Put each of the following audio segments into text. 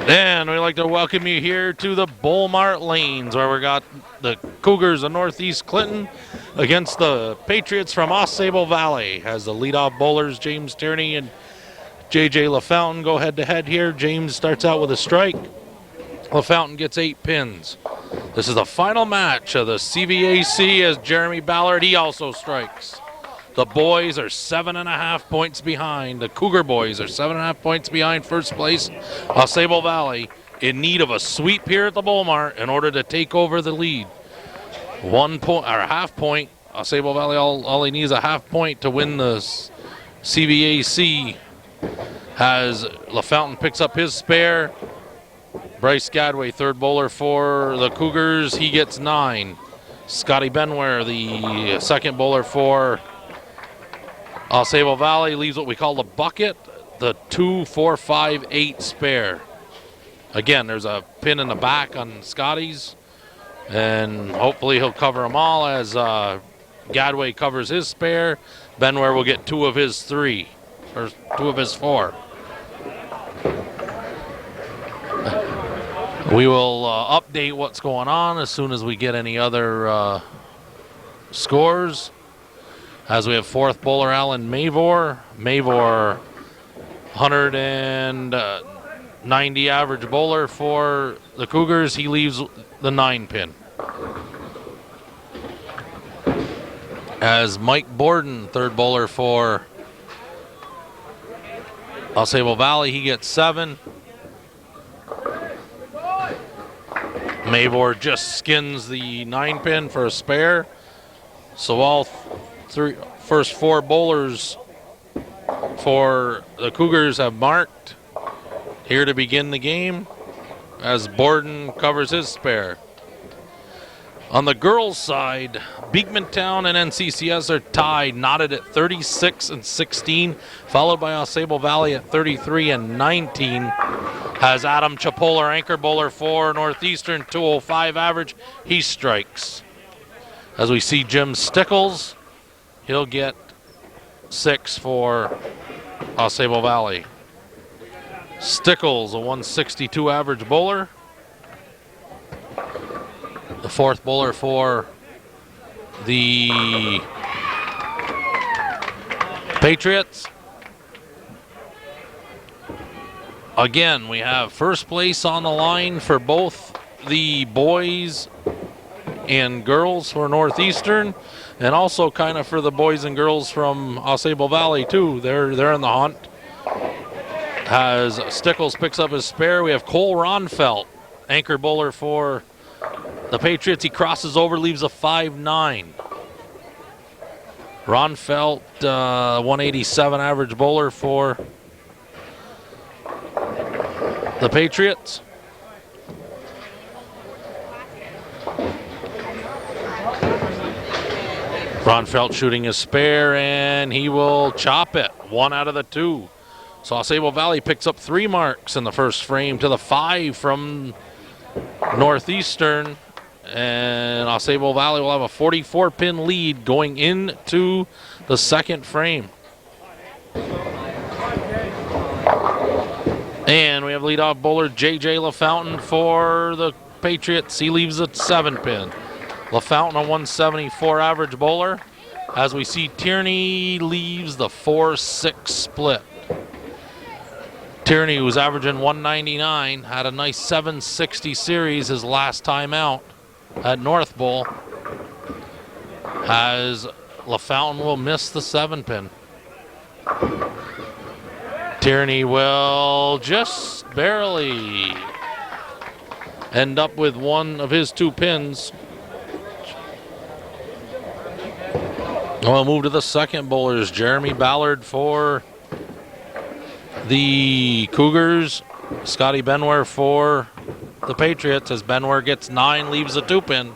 And we'd like to welcome you here to the Mart lanes, where we got the Cougars of Northeast Clinton against the Patriots from AuSable Valley. As the leadoff bowlers, James Tierney and J.J. LaFountain, go head-to-head here. James starts out with a strike. LaFountain gets 8 pins. This is the final match of the CVAC as Jeremy Ballard, he also strikes. The boys are 7.5 points behind. The Cougar boys are 7.5 points behind first place. AuSable Valley in need of a sweep here at the Mart in order to take over the lead. 1 point or a half point. AuSable Valley all he needs a half point to win the CVAC. As LaFountain picks up his spare. Bryce Gadway, third bowler for the Cougars, he gets 9. Scotty Benware, the second bowler for AuSable Valley, leaves what we call the bucket, the 2, 4, 5, 8 spare. Again, there's a pin in the back on Scotty's, and hopefully he'll cover them all as Gadway covers his spare. Benware will get 2 of his 3, or 2 of his 4. We will update what's going on as soon as we get any other scores. As we have fourth bowler Alan Mavor. Mavor, 190 average bowler for the Cougars. He leaves the 9 pin. As Mike Borden, third bowler for AuSable Valley, he gets 7. Mavor just skins the 9 pin for a spare. So all first 4 bowlers for the Cougars have marked here to begin the game as Borden covers his spare. On the girls' side, Beekmantown and NCCS are tied, knotted at 36 and 16, followed by AuSable Valley at 33 and 19. Has Adam Chipola, anchor bowler for Northeastern, 205 average. He strikes. As we see Jim Stickles, he'll get 6 for AuSable Valley. Stickles, a 162 average bowler. The fourth bowler for the Patriots. Again, we have first place on the line for both the boys and girls for Northeastern, and also kind of for the boys and girls from AuSable Valley too. They're in the hunt. As Stickles picks up his spare, we have Cole Ronfelt, anchor bowler for the Patriots. He crosses over, leaves a 5-9. Ronfelt, 187 average bowler for the Patriots. Ronfelt shooting his spare, and he will chop it. 1 out of the 2. So AuSable Valley picks up 3 marks in the first frame to the 5 from Northeastern. And AuSable Valley will have a 44-pin lead going into the second frame. And we have leadoff bowler J.J. LaFountain for the Patriots. He leaves a 7-pin. LaFountain, a 174 average bowler. As we see, Tierney leaves the 4-6 split. Tierney, who's averaging 199, had a nice 760 series his last time out at North Bowl. As LaFountain will miss the 7-pin. Tierney will just barely end up with 1 of his 2 pins. We'll move to the second bowlers. Jeremy Ballard for the Cougars. Scotty Benware for the Patriots, as Benware gets 9, leaves a 2-pin.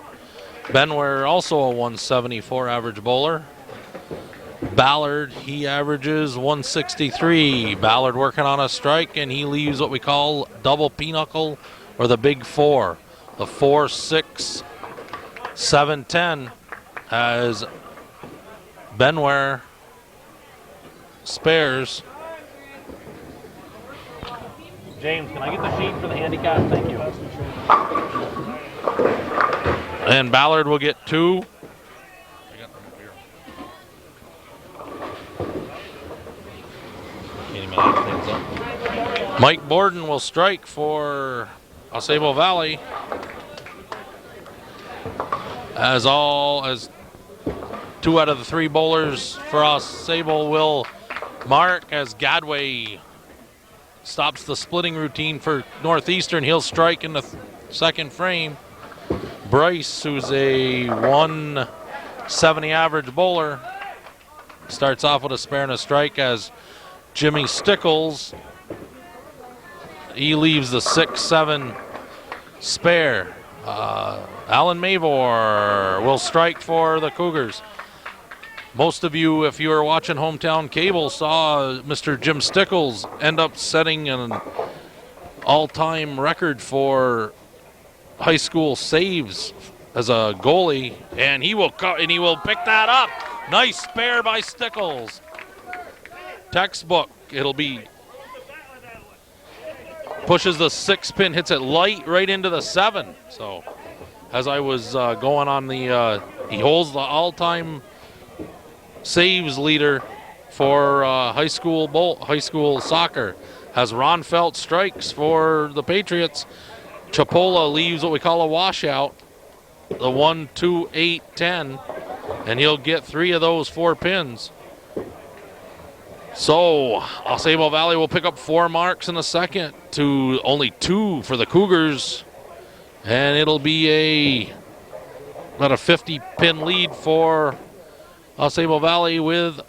Benware also a 174 average bowler. Ballard, he averages 163. Ballard working on a strike, and he leaves what we call double pinochle, or the big 4. The 4, 6, 7, 10 has Benware spares. James, can I get the sheet for the handicap? Thank you. And Ballard will get 2. Mike Borden will strike for AuSable Valley. As 2 out of the 3 bowlers for AuSable will mark as Gadway stops the splitting routine for Northeastern. He'll strike in the second frame. Bryce, who's a 170 average bowler, starts off with a spare and a strike as Jimmy Stickles, he leaves the 6-7 spare. Alan Mavor will strike for the Cougars. Most of you, if you were watching Hometown Cable, saw Mr. Jim Stickles end up setting an all-time record for high school saves as a goalie, and he will pick that up. Nice spare by Stickles. Textbook. It'll be pushes the 6-pin, hits it light right into the 7. So as I was going on the, he holds the all-time saves leader for high school soccer. Has Ron Felt strikes for the Patriots. Chipola leaves what we call a washout, the 1, 2, 8, 10, and he'll get 3 of those 4 pins. So AuSable Valley will pick up 4 marks in the second to only 2 for the Cougars, and it'll be about a 50-pin lead for AuSable Valley with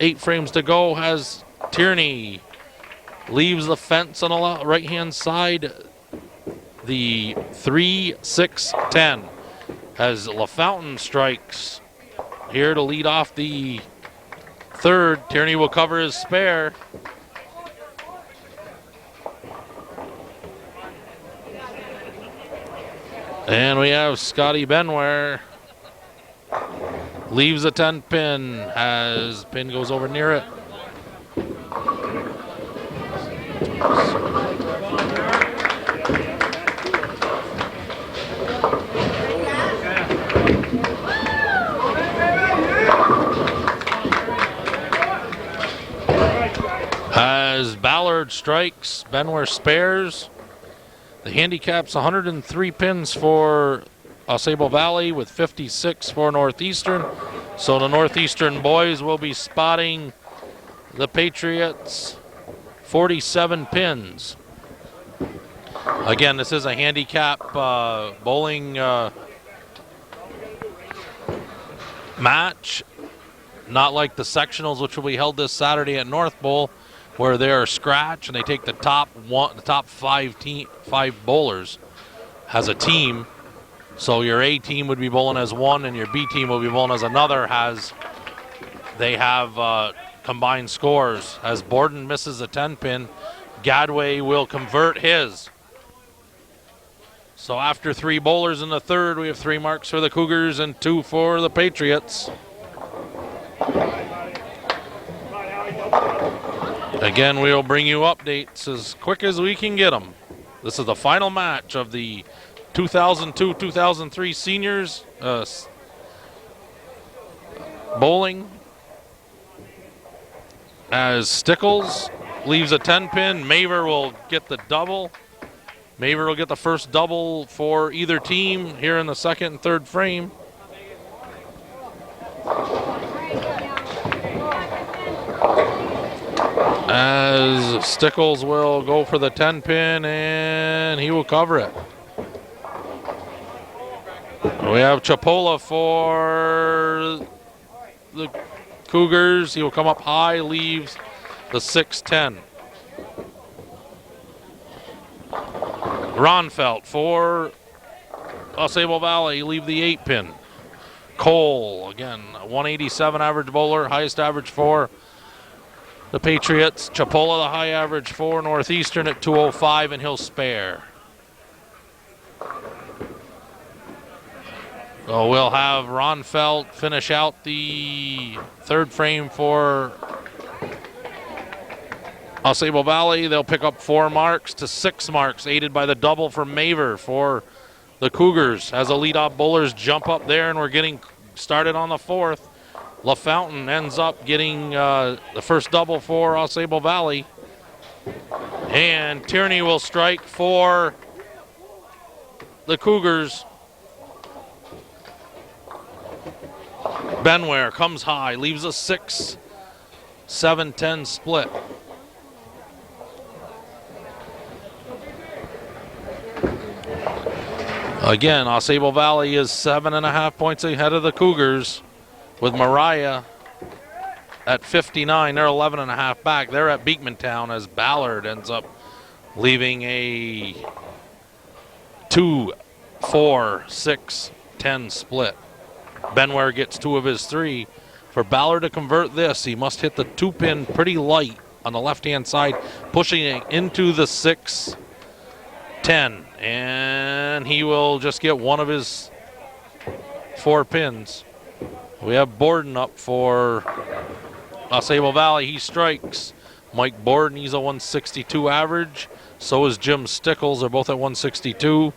8 frames to go. Has Tierney leaves the fence on the right-hand side. The 3, 6, 10. As LaFountain strikes here to lead off the third. Tierney will cover his spare. And we have Scotty Benware. Leaves a 10-pin as pin goes over near it. As Ballard strikes, Benware spares. The handicap's 103 pins for AuSable Valley with 56 for Northeastern. So the Northeastern boys will be spotting the Patriots 47 pins. Again, this is a handicap bowling match, not like the sectionals, which will be held this Saturday at North Bowl, where they are scratch and they take the top 5 bowlers as a team. So your A team would be bowling as one, and your B team will be bowling as another. They have combined scores. As Borden misses a 10-pin, Gadway will convert his. So after 3 bowlers in the third, we have 3 marks for the Cougars and 2 for the Patriots. Again, we'll bring you updates as quick as we can get them. This is the final match of the 2002-2003 seniors bowling. As Stickles leaves a 10-pin, Mavor will get the double. Mavor will get the first double for either team here in the second and third frame. As Stickles will go for the 10-pin, and he will cover it. We have Chipola for the Cougars. He will come up high, leaves the 6-10. Ronfelt for AuSable Valley, leave the 8-pin. Cole, again, a 187 average bowler, highest average for the Patriots. Chipola, the high average for Northeastern at 205, and he'll spare. So we'll have Ronfelt finish out the third frame for AuSable Valley, they'll pick up 4 marks to 6 marks, aided by the double from Maver for the Cougars. As the leadoff bowlers jump up there, and we're getting started on the 4th. LaFountain ends up getting the first double for AuSable Valley. And Tierney will strike for the Cougars. Benware comes high, leaves a 6-7-10 split. Again, AuSable Valley is 7.5 points ahead of the Cougars, with Mariah at 59. They're 11.5 back. They're at Beekmantown as Ballard ends up leaving a 2-4-6-10 split. Benware gets 2 of his 3. For Ballard to convert this, he must hit the 2-pin pretty light on the left-hand side, pushing it into the 6-10. And he will just get 1 of his 4 pins. We have Borden up for AuSable Valley. He strikes. Mike Borden, he's a 162 average. So is Jim Stickles. They're both at 162.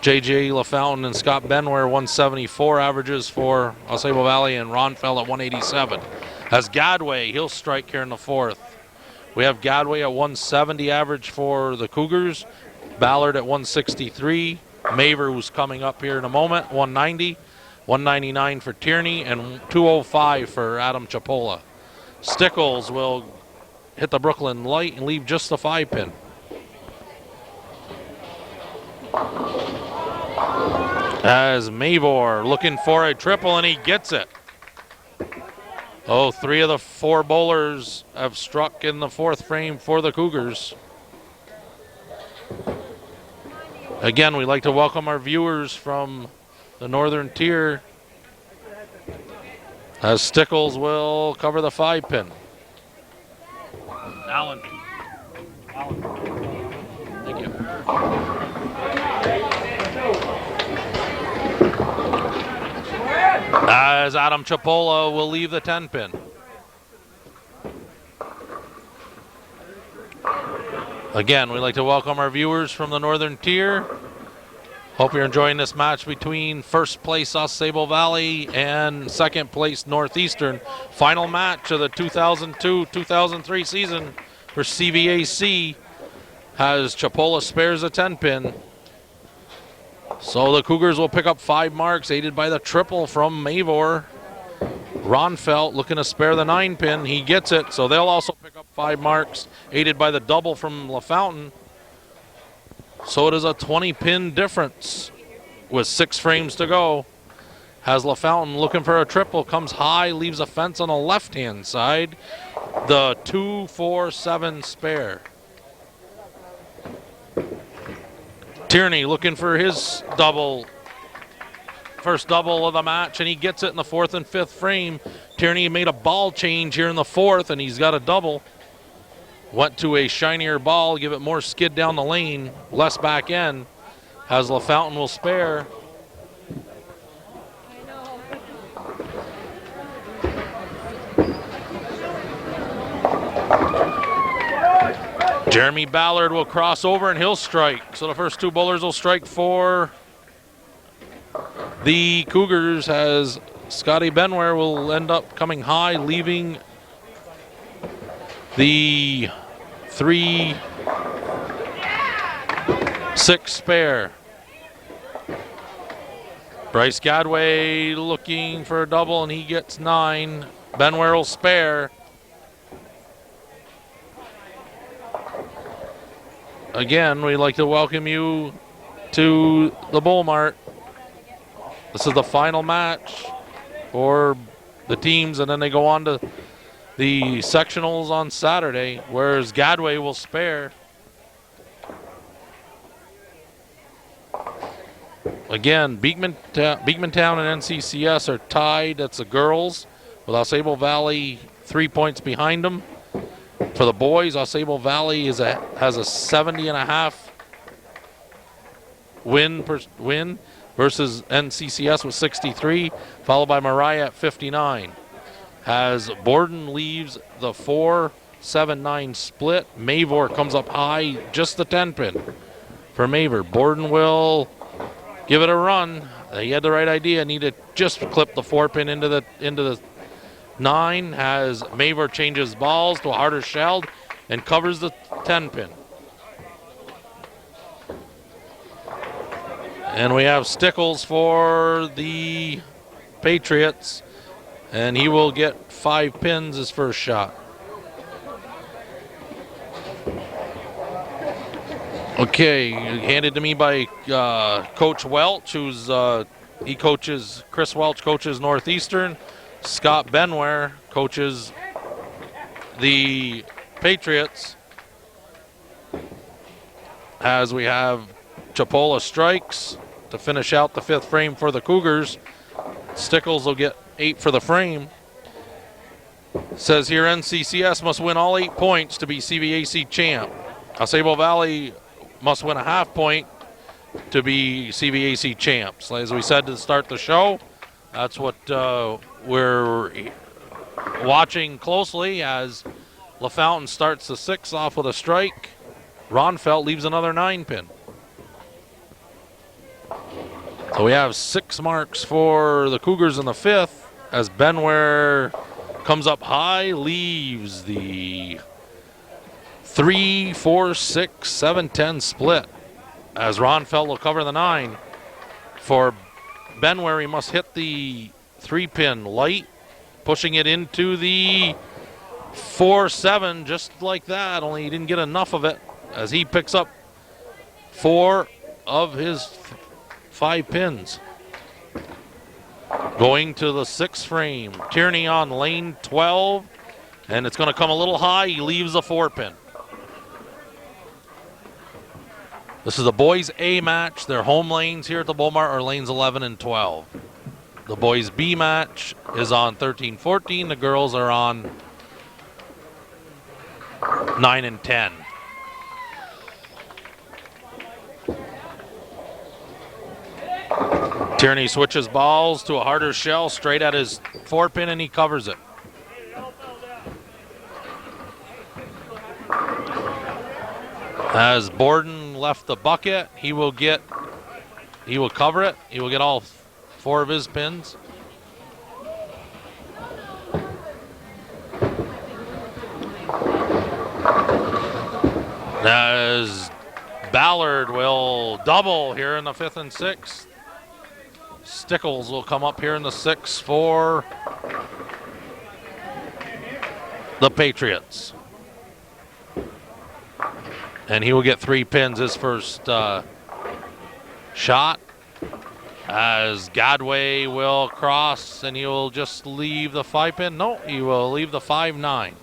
J.J. LaFountain and Scott Benware, 174 averages for AuSable Valley, and Ron Fell at 187. As Gadway, he'll strike here in the 4th. We have Gadway at 170 average for the Cougars. Ballard at 163. Maver, who's coming up here in a moment, 190. 199 for Tierney, and 205 for Adam Chipola. Stickles will hit the Brooklyn light and leave just the 5-pin. As Mavor looking for a triple, and he gets it. 3 of the 4 bowlers have struck in the 4th frame for the Cougars. Again, we'd like to welcome our viewers from the northern tier, as Stickles will cover the 5-pin. Allen. Thank you. As Adam Chipola will leave the 10-pin. Again, we'd like to welcome our viewers from the northern tier. Hope you're enjoying this match between first place AuSable Valley and second place Northeastern. Final match of the 2002-2003 season for CVAC, has Chipola spares a 10-pin. So the Cougars will pick up 5 marks, aided by the triple from Mavor. Ronfelt looking to spare the 9-pin. He gets it, so they'll also pick up 5 marks, aided by the double from LaFountain. So it is a 20-pin difference with 6 frames to go. Has LaFountain looking for a triple, comes high, leaves a fence on the left-hand side. The 2-4-7 spare. Tierney looking for his double, first double of the match, and he gets it in the 4th and 5th frame. Tierney made a ball change here in the 4th, and he's got a double. Went to a shinier ball, give it more skid down the lane, less back end. As LaFountain will spare. Jeremy Ballard will cross over and he'll strike. So the first 2 bowlers will strike for the Cougars, as Scotty Benware will end up coming high, leaving the 3-6 spare. Bryce Gadway looking for a double, and he gets 9. Benware will spare. Again, we'd like to welcome you to the Bull Mart. This is the final match for the teams, and then they go on to the sectionals on Saturday, whereas Gadway will spare. Again, Beekmantown and NCCS are tied. That's the girls, with AuSable Valley 3 points behind them. For the boys, AuSable Valley has a 70.5 win versus NCCS with 63, followed by Mariah at 59. As Borden leaves the 4 7-9 split. Mavor comes up high, just the 10 pin for Mavor. Borden will give it a run. He had the right idea. Need to just clip the 4 pin into the 9. Has Mavor changes balls to a harder shelled and covers the 10 pin. And we have Stickles for the Patriots, and he will get 5 pins his first shot. Okay, handed to me by Coach Welch, who's Chris Welch coaches Northeastern. Scott Benware coaches the Patriots. As we have Chipola strikes to finish out the 5th frame for the Cougars. Stickles will get 8 for the frame. Says here NCCS must win all 8 points to be CVAC champ. AuSable Valley must win a half point to be CVAC champs. As we said to start the show, that's what we're watching closely as LaFountain starts the 6th off with a strike. Ronfelt leaves another 9 pin. So we have 6 marks for the Cougars in the 5th as Benware comes up high, leaves the 3, 4, 6, 7, 10 split as Ronfelt will cover the 9. For Benware, he must hit the 3 pin light, pushing it into the 4-7 just like that, only he didn't get enough of it as he picks up 4 of his 5 pins. Going to the 6th frame. Tierney on lane 12, and it's going to come a little high. He leaves the 4 pin. This is the boys A match. Their home lanes here at the Bullmart are lanes 11 and 12. The boys B match is on 13-14. The girls are on 9 and 10. Tierney switches balls to a harder shell straight at his 4 pin and he covers it. As Borden left the bucket, he will cover it. He will get all 4 of his pins. As Ballard will double here in the 5th and 6th. Stickles will come up here in the 6th for the Patriots. And he will get 3 pins his first shot. As Gadway will cross and he will just leave the 5 pin. No, he will leave the 5-9.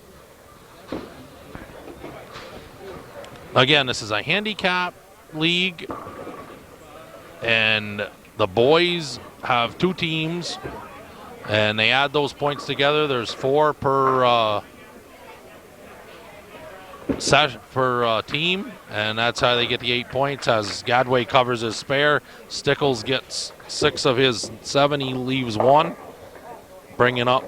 Again, this is a handicap league, and the boys have 2 teams, and they add those points together. There's 4 per team, and that's how they get the 8 points. As Gadway covers his spare, Stickles gets 6 of his 7. He leaves 1, bringing up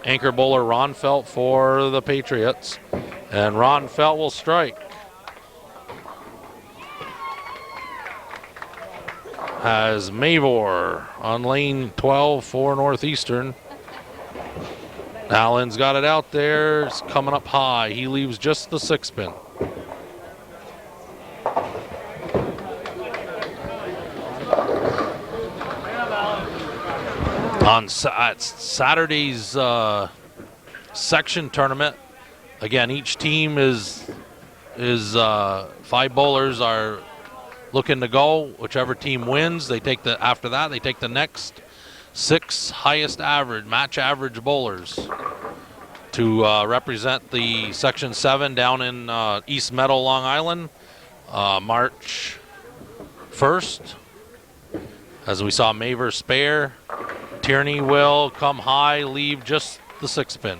anchor bowler Ronfelt for the Patriots, and Ronfelt will strike. Has Mavor on lane 12 for Northeastern. Allen's got it out there. It's coming up high. He leaves just the 6 pin. On Saturday's section tournament, again, each team is 5 bowlers are looking to go. Whichever team wins, they take after that they take the next 6 highest match average bowlers to represent the Section 7 down in East Meadow, Long Island, March 1st. As we saw Mavor spare, Tierney will come high, leave just the 6 pin.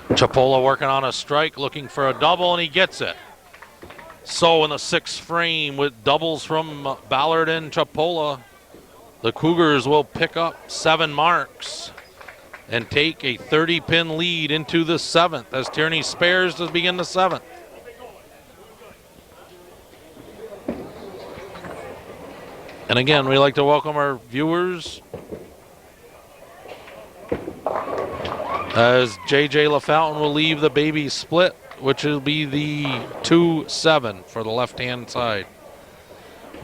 Chipola working on a strike, looking for a double, and he gets it. So in the 6th frame with doubles from Ballard and Chipola, the Cougars will pick up 7 marks and take a 30-pin lead into the 7th as Tierney spares to begin the 7th. And again, we like to welcome our viewers as J.J. LaFountain will leave the baby split, which will be the 2-7 for the left-hand side.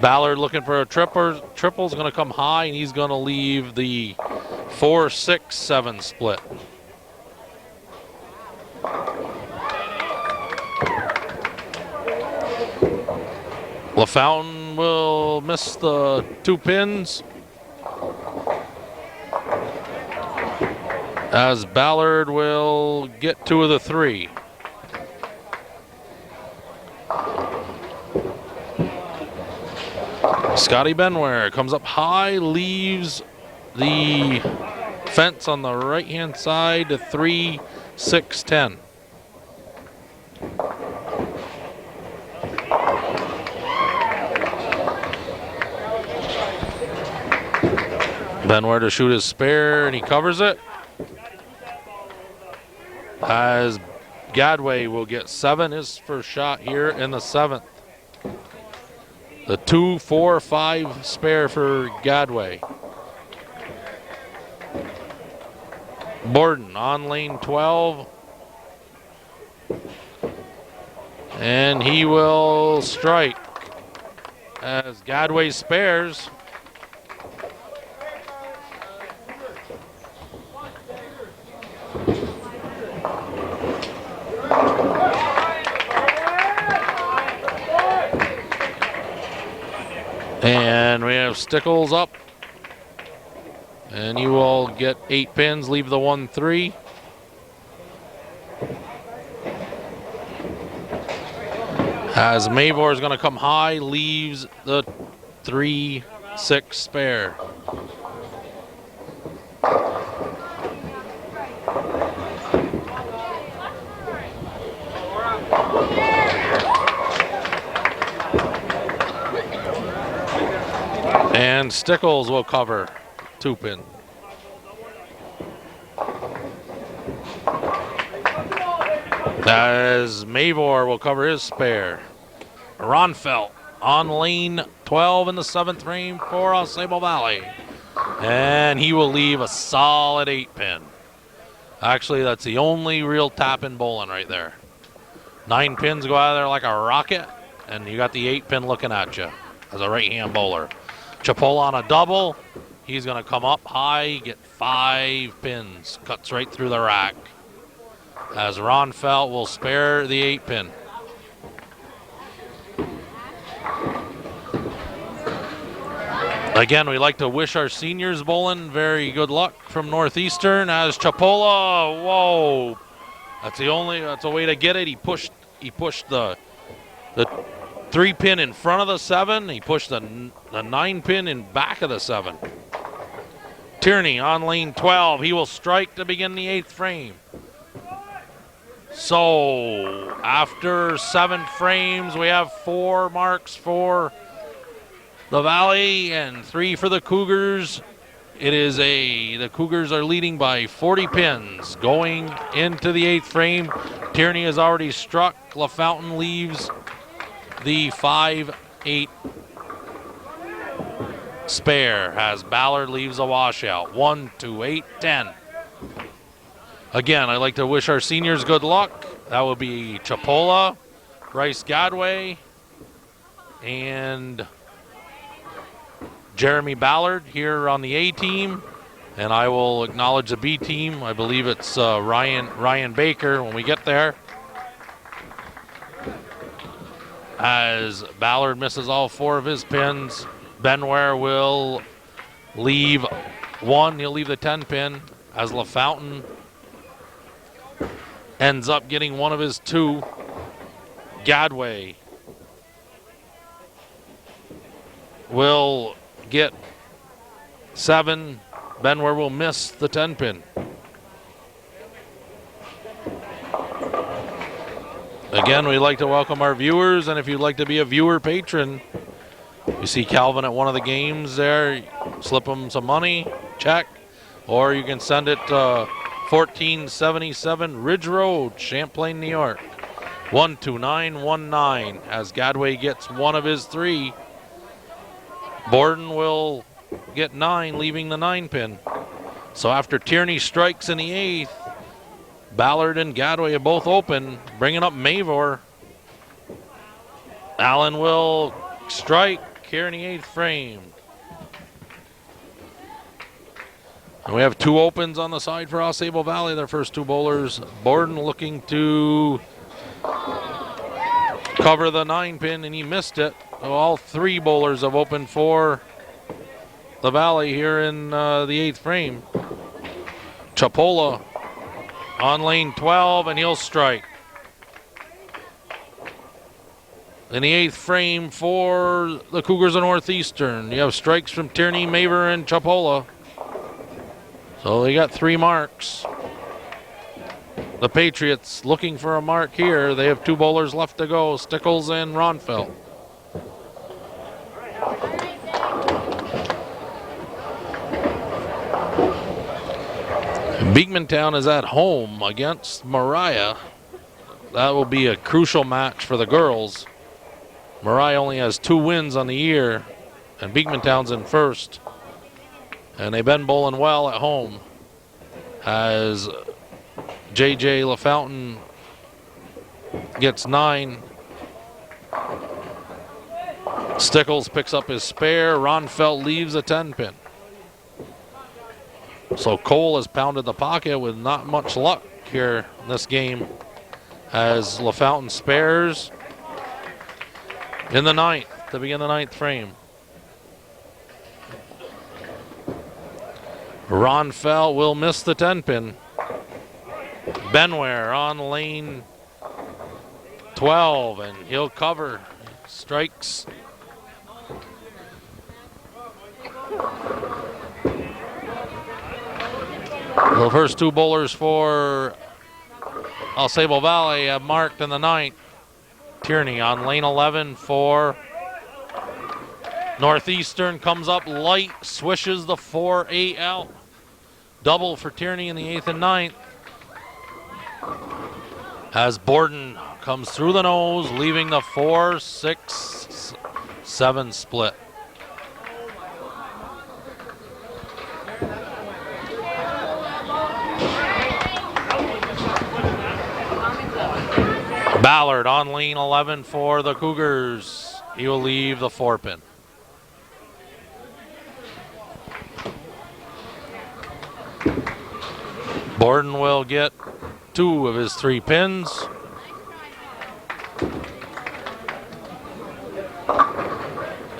Ballard looking for a triple is going to come high, and he's going to leave the 4-6-7 split. LaFountain will miss the 2 pins as Ballard will get 2 of the 3. Scotty Benware comes up high, leaves the fence on the right-hand side to 3-6-10. Benware to shoot his spare, and he covers it. As Gadway will get 7, his first shot here in the 7th. The 2-4-5 spare for Gadway. Borden on lane 12. And he will strike as Gadway spares. And we have Stickles up. And you will get 8 pins, leave the 1-3. As Mavor is going to come high, leaves the 3-6 spare. And Stickles will cover 2 pin. As Mavor will cover his spare. Ronfelt on lane 12 in the 7th frame for AuSable Valley. And he will leave a solid 8 pin. Actually, that's the only real tap-in bowling right there. 9 pins go out of there like a rocket, and you got the 8 pin looking at you as a right-hand bowler. Chipola on a double. He's going to come up high, get 5 pins. Cuts right through the rack. As Ronfelt will spare the 8 pin. Again, we like to wish our seniors bowling very good luck from Northeastern as Chipola, whoa. That's a way to get it. He pushed the 3 pin in front of the 7. He pushed the 9 pin in back of the 7. Tierney on lane 12. He will strike to begin the 8th frame. So after 7 frames, we have 4 marks for the Valley and 3 for the Cougars. The Cougars are leading by 40 pins going into the 8th frame. Tierney has already struck. LaFountain leaves the 5-8 spare as Ballard leaves a washout. 1, 2, 8, 10. Again, I'd like to wish our seniors good luck. That will be Chipola, Bryce Gadway, and Jeremy Ballard here on the A team. And I will acknowledge the B team. I believe it's Ryan Baker when we get there. As Ballard misses all 4 of his pins, Benware will leave 1. He'll leave the 10 pin as LaFountain ends up getting 1 of his 2. Gadway will get 7. Benware will miss the 10 pin. Again, we'd like to welcome our viewers, and if you'd like to be a viewer patron, you see Calvin at one of the games there. slip them some money, check, or you can send it to 1477 Ridge Road, Champlain, New York, 12919. As Gadway gets one of his 3, Borden will get 9, leaving the 9 pin. So after Tierney strikes in the 8th, Ballard and Gadway are both open, bringing up Mavor. Allen will strike here in the 8th frame. And we have 2 opens on the side for AuSable Valley, their first 2 bowlers. Borden looking to cover the 9 pin, and he missed it. So all 3 bowlers have opened for the Valley here in the 8th frame. Chapola on lane 12, and he'll strike. In the 8th frame for the Cougars of Northeastern, you have strikes from Tierney, Mavor, and Chapola. So they got 3 marks. The Patriots looking for a mark here. They have 2 bowlers left to go, Stickles and Ronfeld. Beekmantown is at home against Mariah. That will be a crucial match for the girls. Mariah only has 2 wins on the year, and Beekmantown's in first. And they've been bowling well at home, as J.J. LaFountain gets 9. Stickles picks up his spare. Ronfeld leaves a 10 pin. So Cole has pounded the pocket with not much luck here in this game, as LaFountain spares in the 9th to begin the 9th frame. Ronfeld will miss the 10 pin. Benware on lane 12, and he'll cover. Strikes. The first 2 bowlers for AuSable Valley have marked in the 9th. Tierney on lane 11 for Northeastern, comes up light, swishes the 4-8 out. Double for Tierney in the 8th and 9th. As Borden comes through the nose, leaving the 4-6-7 split. Ballard on lane 11 for the Cougars. He will leave the 4 pin. Borden will get 2 of his 3 pins.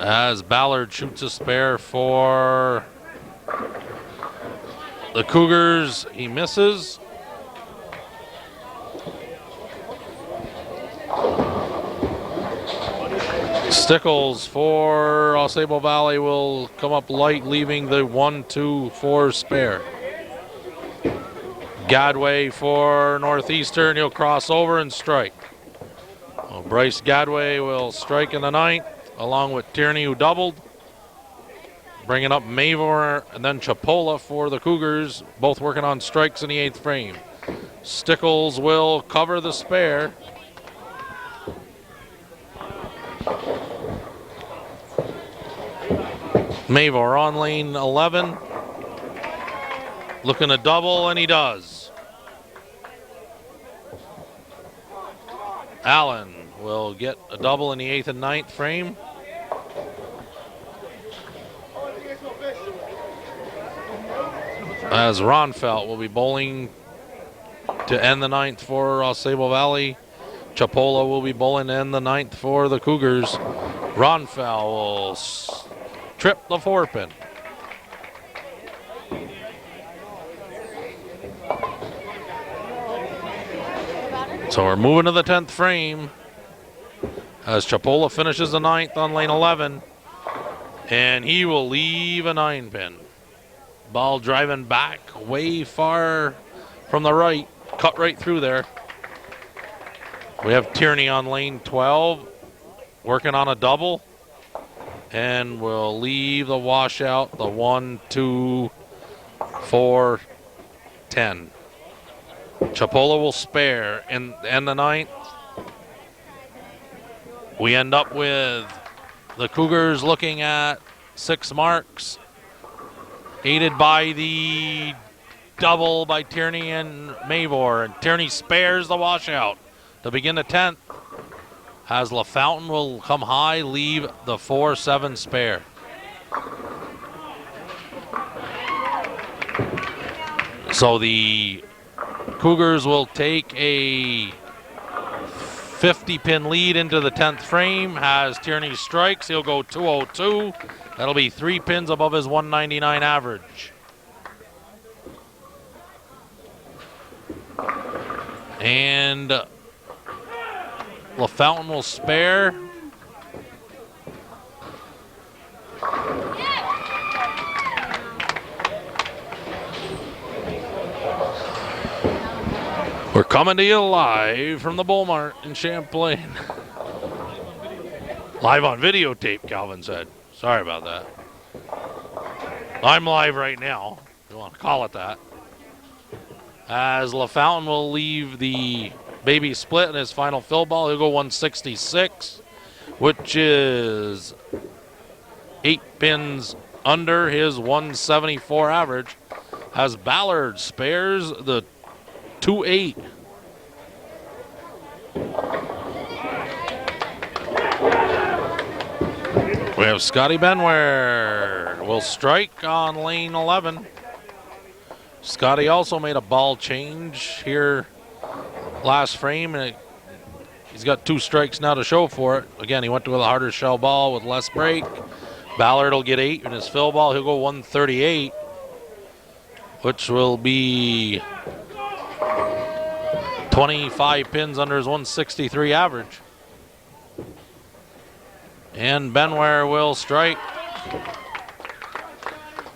As Ballard shoots a spare for the Cougars, he misses. Stickles for AuSable Valley will come up light, leaving the 1-2-4 spare. Gadway for Northeastern, he'll cross over and strike. Well, Bryce Gadway will strike in the 9th, along with Tierney, who doubled. Bringing up Mavor and then Chapola for the Cougars, both working on strikes in the 8th frame. Stickles will cover the spare. Mavor on lane 11, looking to double, and he does. Allen will get a double in the 8th and 9th frame. As Ronfeld will be bowling to end the 9th for AuSable Valley. Chapola will be bowling to end the 9th for the Cougars. Ronfeld will trip the 4 pin. So we're moving to the 10th frame as Chapola finishes the 9th on lane 11, and he will leave a 9 pin. Ball driving back way far from the right, cut right through there. We have Tierney on lane 12, working on a double. and will leave the washout, the 1, 2, 4, 10. Chipola will spare in the ninth. We end up with the Cougars looking at 6 marks, aided by the double by Tierney and Mavor. And Tierney spares the washout to begin the 10th. As LaFountain will come high, leave the 4-7 spare. So the Cougars will take a 50-pin lead into the 10th frame. Has Tierney strikes, he'll go 202. That'll be 3 pins above his 199 average. And LaFountain will spare. We're coming to you live from the Bull Mart in Champlain. Live on videotape, Calvin said. Sorry about that. I'm live right now, if you want to call it that. As LaFountain will leave the baby split in his final fill ball. He'll go 166, which is 8 pins under his 174 average. As Ballard spares the 2-8. We have Scotty Benware will strike on lane 11. Scotty also made a ball change here last frame, and he's got 2 strikes now to show for it. Again, he went to a harder shell ball with less break. Ballard will get 8 in his fill ball. He'll go 138, which will be 25 pins under his 163 average. And Benware will strike.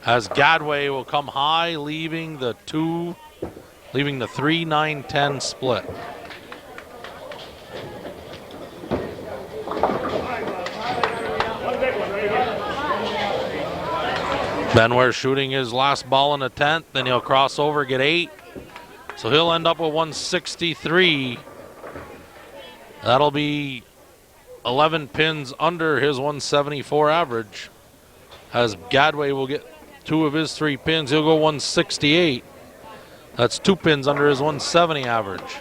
As Gadway will come high, leaving the 3-9-10 split. Benware shooting his last ball in the 10th, then he'll cross over, get 8. So he'll end up with 163. That'll be 11 pins under his 174 average. As Gadway will get 2 of his 3 pins, he'll go 168. That's 2 pins under his 170 average.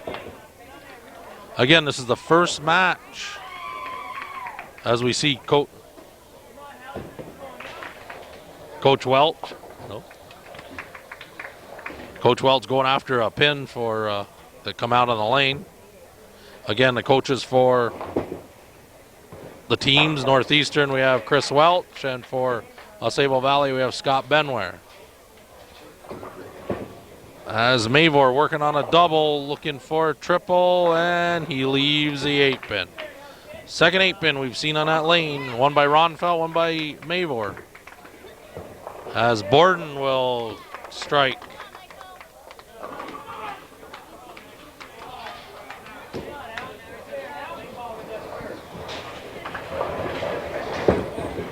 Again, this is the first match as we see Coach Welch. No. Coach Welch going after a pin for to come out on the lane. Again, the coaches for the teams, Northeastern, we have Chris Welch, and for AuSable Valley, we have Scott Benware. As Mavor working on a double, looking for a triple, and he leaves the 8-pin. Second 8-pin we've seen on that lane, one by Ronfeld, one by Mavor. As Borden will strike.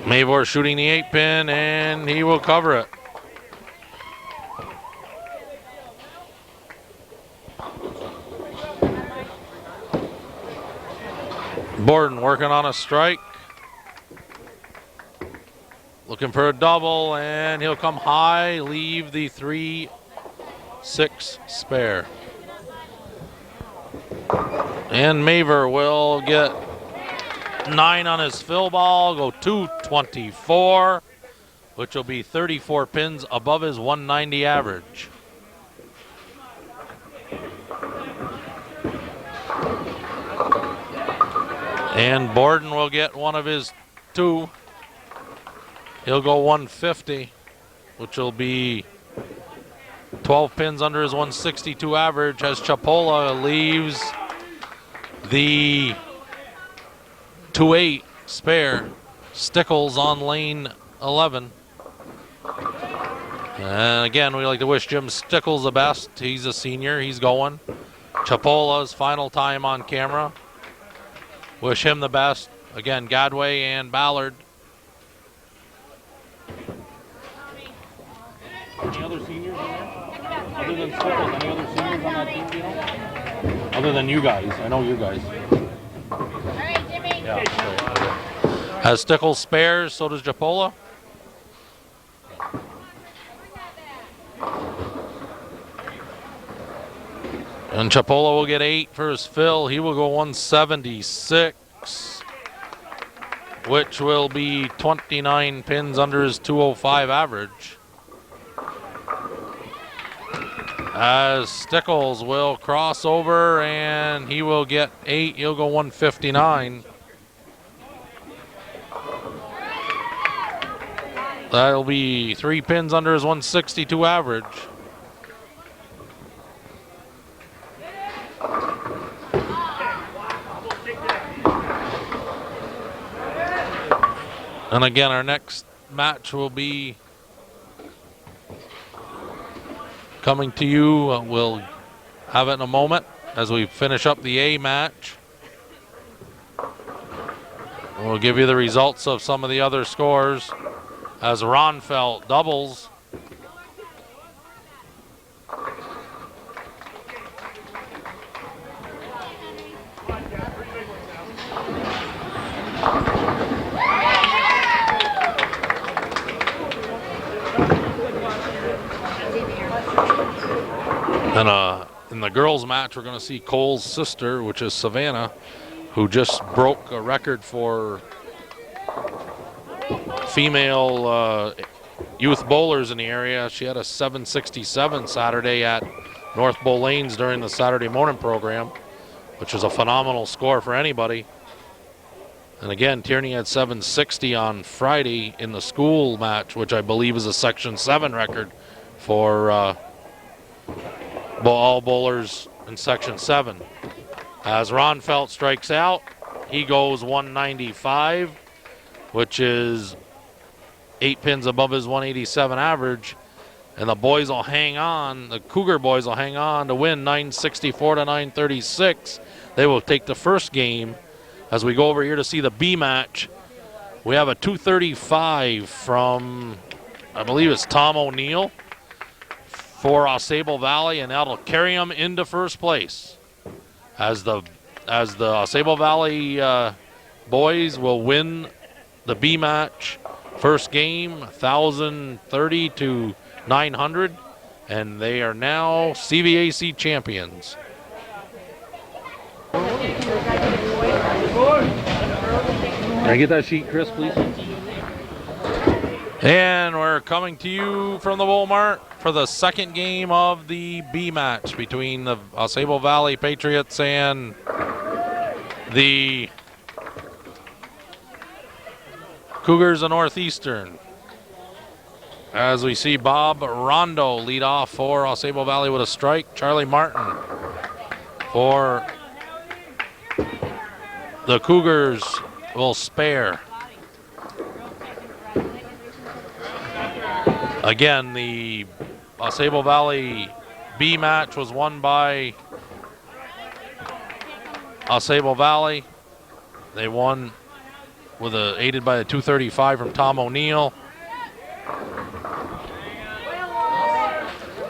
Mavor shooting the 8-pin, and he will cover it. Borden working on a strike. Looking for a double, and he'll come high, leave the 3-6 spare. And Mavor will get 9 on his fill ball, go 224, which will be 34 pins above his 190 average. And Borden will get 1 of his 2. He'll go 150, which will be 12 pins under his 162 average, as Chipola leaves the 2-8 spare. Stickles on lane 11. And again, we like to wish Jim Stickles the best. He's a senior, he's going. Chipola's final time on camera. Wish him the best. Again, Gadway and Ballard Any other seniors in there? Other than Stickles, any other seniors on that team, do you know? Other than you guys. I know you guys. All right, Jimmy. Yeah. Has Stickles spares, so does Japola. And Chapola will get 8 for his fill. He will go 176, which will be 29 pins under his 205 average. As Stickles will cross over and he will get 8. He'll go 159. That'll be 3 pins under his 162 average. And again, our next match will be coming to you. We'll have it in a moment as we finish up the A match. We'll give you the results of some of the other scores as Ronfelt doubles. And in the girls match, we're going to see Cole's sister, which is Savannah, who just broke a record for female youth bowlers in the area. She had a 767 Saturday at North Bowl Lanes during the Saturday morning program, which is a phenomenal score for anybody. And again, Tierney had 760 on Friday in the school match, which I believe is a Section 7 record for all bowlers in Section 7. As Ronfelt strikes out, he goes 195, which is 8 pins above his 187 average. And the boys will hang on, the Cougar boys will hang on to win 964 to 936. They will take the first game. As we go over here to see the B match, we have a 235 from, I believe it's Tom O'Neill for AuSable Valley, and that'll carry them into first place. As the AuSable Valley boys will win the B match first game, 1,030 to 900, and they are now CVAC champions. Can I get that sheet, Chris, please? And we're coming to you from the Mart for the second game of the B match between the AuSable Valley Patriots and the Cougars of Northeastern. As we see Bob Rondo lead off for AuSable Valley with a strike. Charlie Martin for the Cougars will spare. Again, the AuSable Valley B match was won by AuSable Valley. They won with aided by the 235 from Tom O'Neill.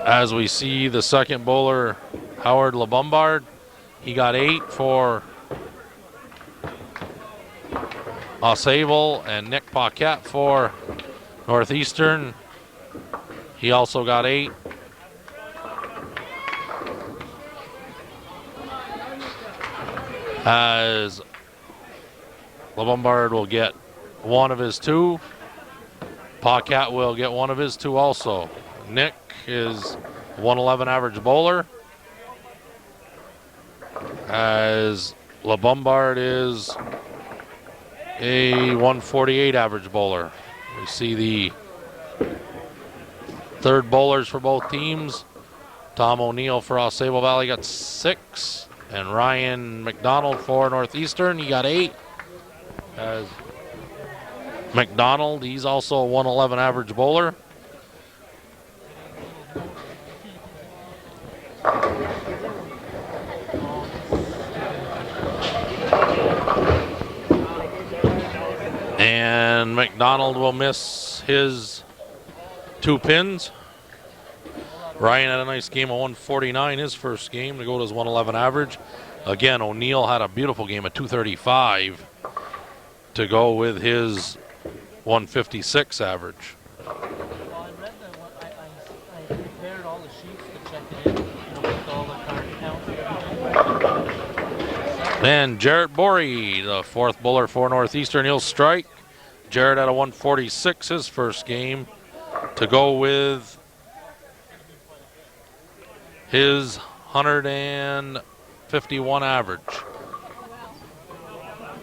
As we see the second bowler, Howard LeBombard, he got 8 for AuSable, and Nick Paquette for Northeastern. He also got 8. As LeBombard will get 1 of his 2. Paquette will get 1 of his 2 also. Nick is 111 average bowler, as LeBombard is a 148 average bowler. We see the third bowlers for both teams. Tom O'Neill for AuSable Valley got 6, and Ryan McDonald for Northeastern, he got 8. As McDonald, he's also a 111 average bowler. And McDonald will miss his 2 pins. Ryan had a nice game of 149 his first game to go to his 111 average. Again, O'Neill had a beautiful game of 235 to go with his 156 average. Well, I read I prepared all the sheets to check it in, with all the card counts and And Jarrett Borey, the fourth bowler for Northeastern, he'll strike. Jarrett had a 146 his first game to go with his 151 average.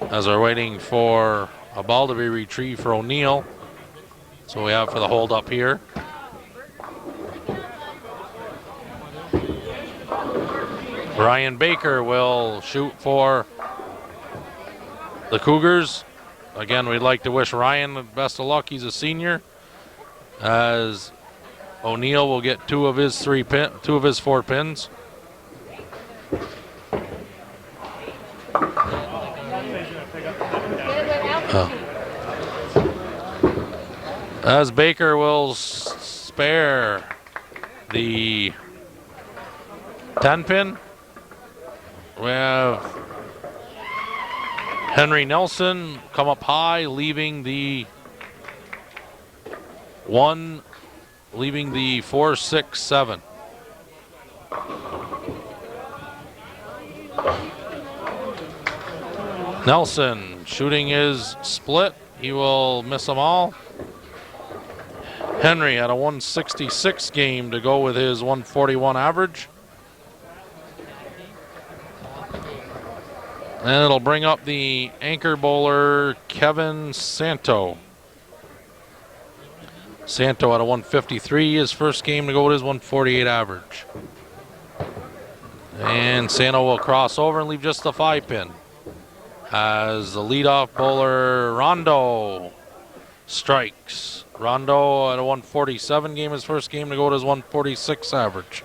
As we're waiting for a ball to be retrieved for O'Neill. So we have for the hold up here. Ryan Baker will shoot for the Cougars. Again, we'd like to wish Ryan the best of luck. He's a senior. As O'Neill will get two of his 4 pins. As Baker will spare the 10 pin. We have Henry Nelson come up high, leaving the 4, 6, 7. Nelson shooting his split. He will miss them all. Henry had a 166 game to go with his 141 average. And it'll bring up the anchor bowler, Kevin Santo. Santo had a 153 his first game to go with his 148 average. And Santo will cross over and leave just the 5 pin. As the leadoff bowler, Rondo, strikes. Rondo at a 147 game his first game to go to his 146 average.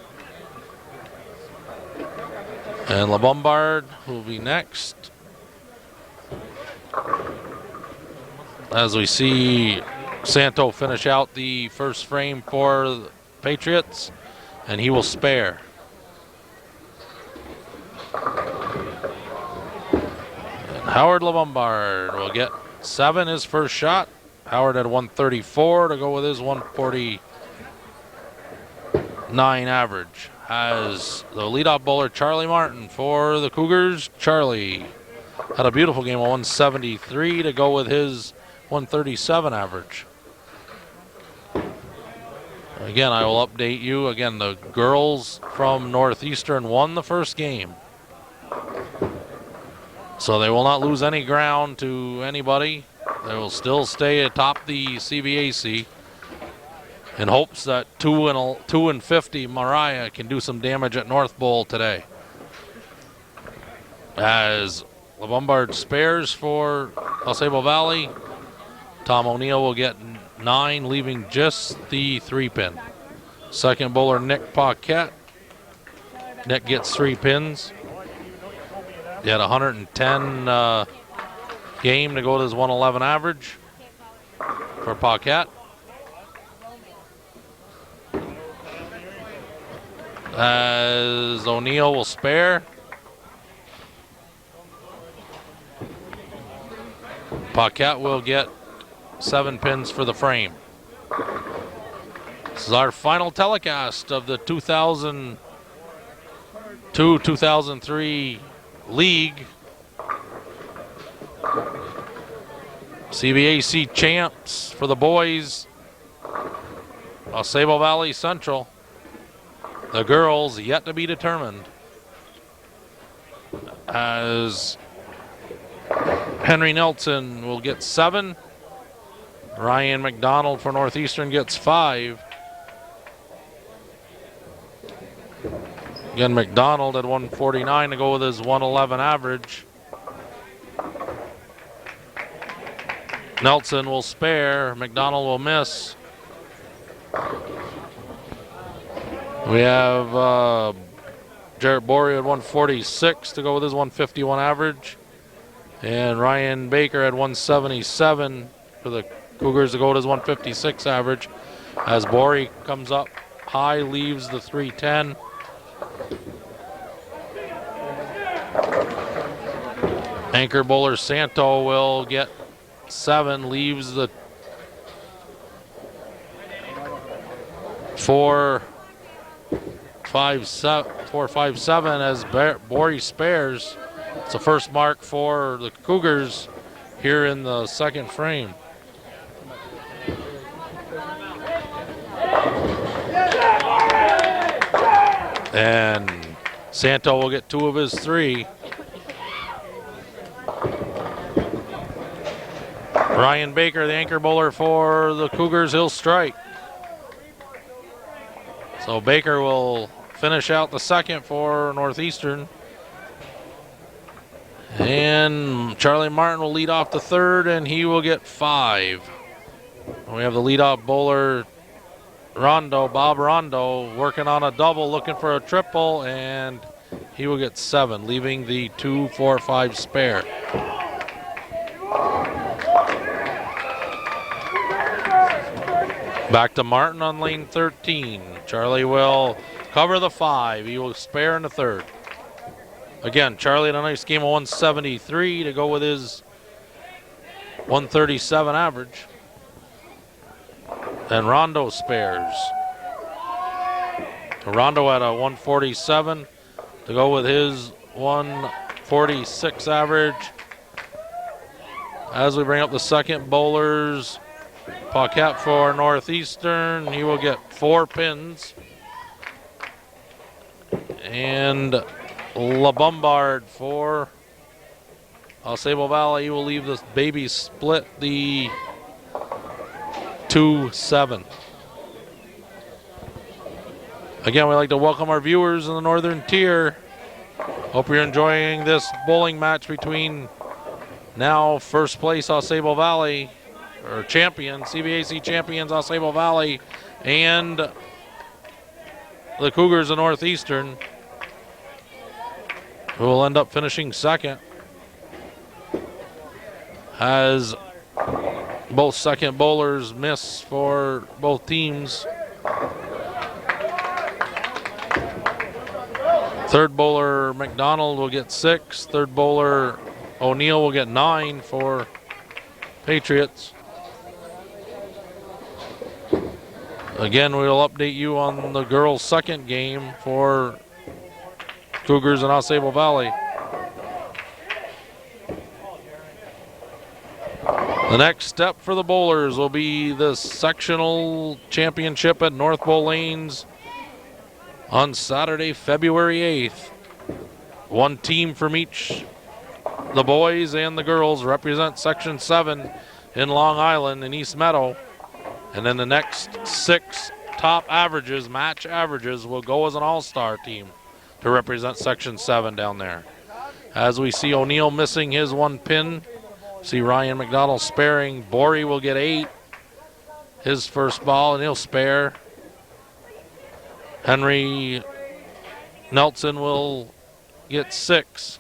And LeBombard will be next. As we see Santo finish out the first frame for the Patriots, and he will spare. And Howard LeBombard will get 7 his first shot. Howard had 134 to go with his 149 average. As the leadoff bowler, Charlie Martin for the Cougars. Charlie had a beautiful game of 173 to go with his 137 average. Again, I will update you. Again, the girls from Northeastern won the first game. So they will not lose any ground to anybody. They will still stay atop the CVAC in hopes that 2 and 50 Mariah can do some damage at North Bowl today. As LeBombard spares for AuSable Valley, Tom O'Neill will get 9, leaving just the 3 pin. Second bowler, Nick Paquette. Nick gets 3 pins. He had 110 game to go to his 111 average for Paquette. As O'Neill will spare. Paquette will get 7 pins for the frame. This is our final telecast of the 2002-2003 league. CVAC champs for the boys, AuSable Valley Central. The girls yet to be determined. As Henry Nelson will get 7. Ryan McDonald for Northeastern gets 5. Again, McDonald at 149 to go with his 111 average. Nelson will spare. McDonald will miss. We have Jarrett Borey at 146 to go with his 151 average. And Ryan Baker at 177 for the Cougars to go with his 156 average. As Borey comes up high, leaves the 310. Anchor bowler Santo will get 7, leaves the 4-5-7 as Bori spares. It's the first mark for the Cougars here in the second frame. And Santo will get 2 of his 3. Ryan Baker, the anchor bowler for the Cougars, he'll strike. So Baker will finish out the second for Northeastern. And Charlie Martin will lead off the third, and he will get 5. We have the leadoff bowler, Bob Rondo, working on a double, looking for a triple, and he will get 7, leaving the 2-4-5 spare. Back to Martin on lane 13. Charlie will cover the 5. He will spare in the third. Again, Charlie had a nice game of 173 to go with his 137 average. And Rondo spares. Rondo had a 147 to go with his 146 average. As we bring up the second bowlers, Paquette for Northeastern, he will get 4 pins. And LaBombard for AuSable Valley, he will leave this baby split the 2-7. Again, we'd like to welcome our viewers in the Northern Tier. Hope you're enjoying this bowling match between now first place AuSable Valley, or champion, CBAC champions AuSable Valley, and the Cougars of Northeastern, who will end up finishing second, as both second bowlers miss for both teams. Third bowler McDonald will get 6. Third bowler O'Neill will get 9 for Patriots. Again, we'll update you on the girls' second game for Cougars and AuSable Valley. The next step for the bowlers will be the sectional championship at North Bowl Lanes on Saturday, February 8th. One team from each, the boys and the girls, represent Section 7 in Long Island and East Meadow. And then the next 6 top averages, match averages, will go as an all-star team to represent Section 7 down there. As we see O'Neill missing his 1 pin, see Ryan McDonald sparing. Bori will get 8, his first ball, and he'll spare. Henry Nelson will get 6.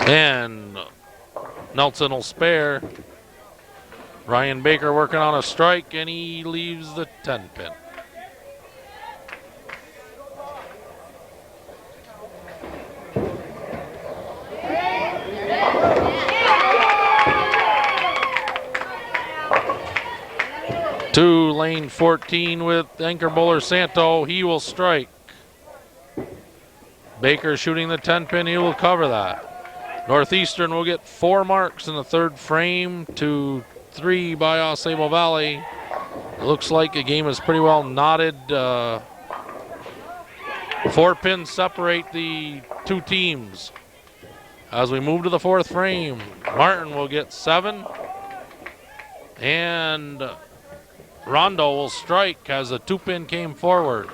And Nelson will spare. Ryan Baker working on a strike, and he leaves the 10 pin. To lane 14 with anchor bowler Santo, he will strike. Baker shooting the 10 pin, he will cover that. Northeastern will get 4 marks in the third frame to 3 by AuSable Valley. It looks like the game is pretty well knotted. 4 pins separate the 2 teams. As we move to the 4th frame, Martin will get 7. And Rondo will strike as the 2 pin came forward.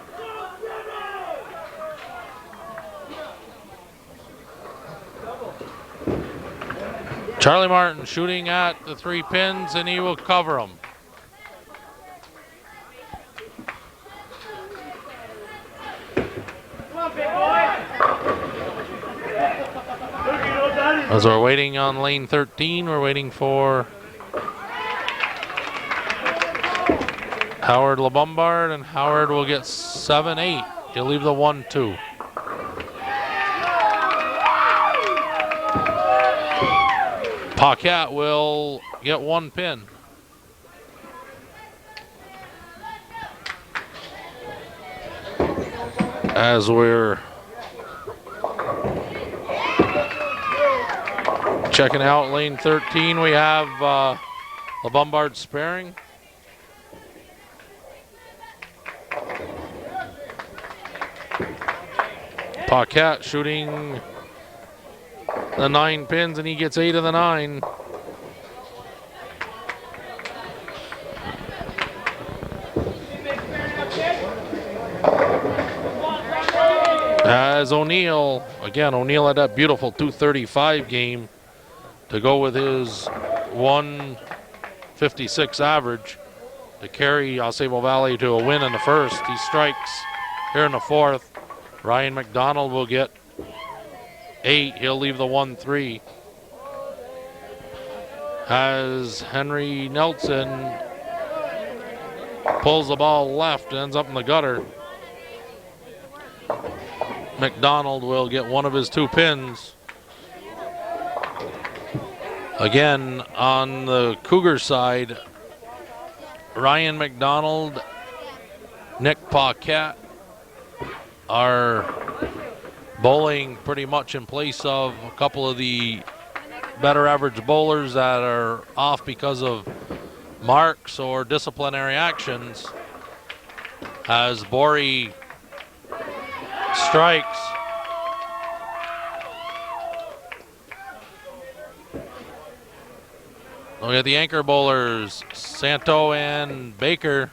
Charlie Martin shooting at the 3 pins, and he will cover them. As we're waiting on lane 13, we're waiting for Howard LeBombard, and Howard will get 7-8. He'll leave the 1-2. Paquette will get 1 pin. As we're checking out lane 13, we have LeBombard sparing. Paquette shooting the 9 pins, and he gets 8 of the 9. As O'Neill, again, O'Neill had that beautiful 235 game to go with his 156 average to carry AuSable Valley to a win in the first. He strikes here in the fourth. Ryan McDonald will get 8. He'll leave the 1-3. As Henry Nelson pulls the ball left, ends up in the gutter. McDonald will get 1 of his 2 pins. Again, on the Cougar side, Ryan McDonald, Nick Paquette are bowling pretty much in place of a couple of the better average bowlers that are off because of marks or disciplinary actions. As Borey strikes. Look at the anchor bowlers, Santo and Baker.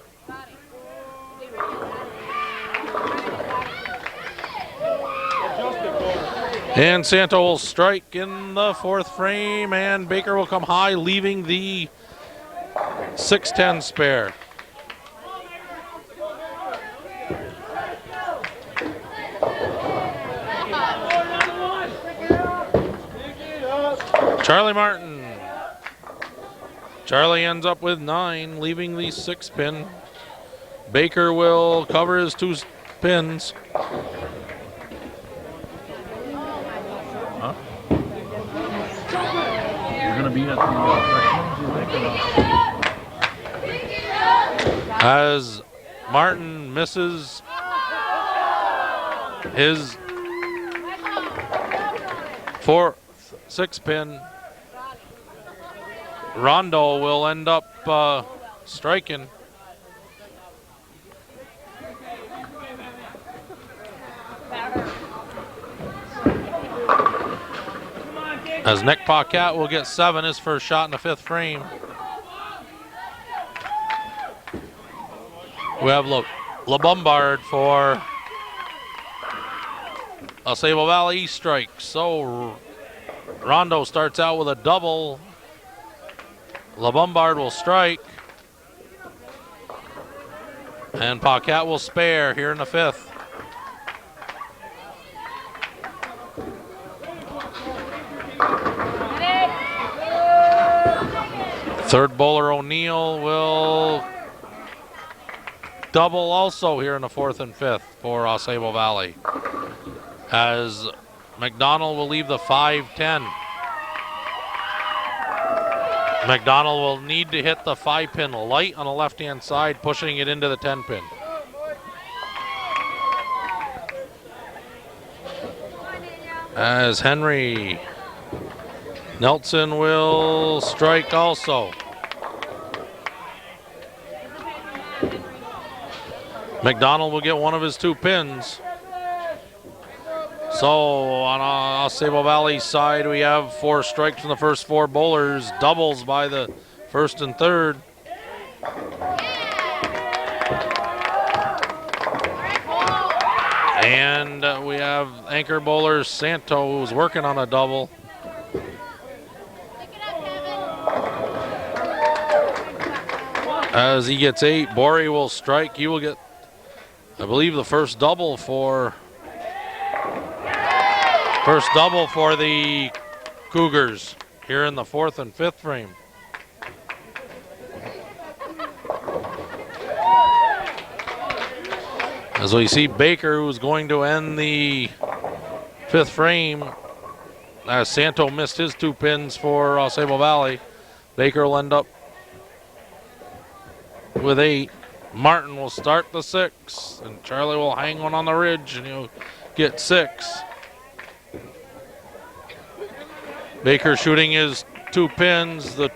And Santo will strike in the 4th frame, and Baker will come high, leaving the 6-10 spare. Charlie Martin. Charlie ends up with 9, leaving the 6 pin. Baker will cover his 2 pins. Huh? You're going to be at the sectionals, As Martin misses his 6 pin, Rondo will end up striking. As Nick Paquette will get 7, his first shot in the 5th frame. We have LeBombard for AuSable Valley strikes. So Rondo starts out with a double. LeBombard will strike. And Paquette will spare here in the 5th. Third bowler O'Neill will double also here in the 4th and 5th for AuSable Valley. As McDonald will leave the 5-10. McDonald will need to hit the 5 pin light on the left-hand side, pushing it into the 10 pin. As Henry Nelson will strike also. McDonald will get 1 of his 2 pins. So on AuSable Valley's side, we have 4 strikes from the first 4 bowlers, doubles by the 1st and 3rd. And we have anchor bowler Santo, who's working on a double. As he gets 8, Borey will strike. He will get, I believe, the first double for the Cougars here in the 4th and 5th frame. As we see Baker, who's going to end the 5th frame, as Santo missed his 2 pins for AuSable Valley. Baker will end up with 8. Martin will start the 6, and Charlie will hang one on the ridge, and he'll get 6. Baker shooting his 2 pins, the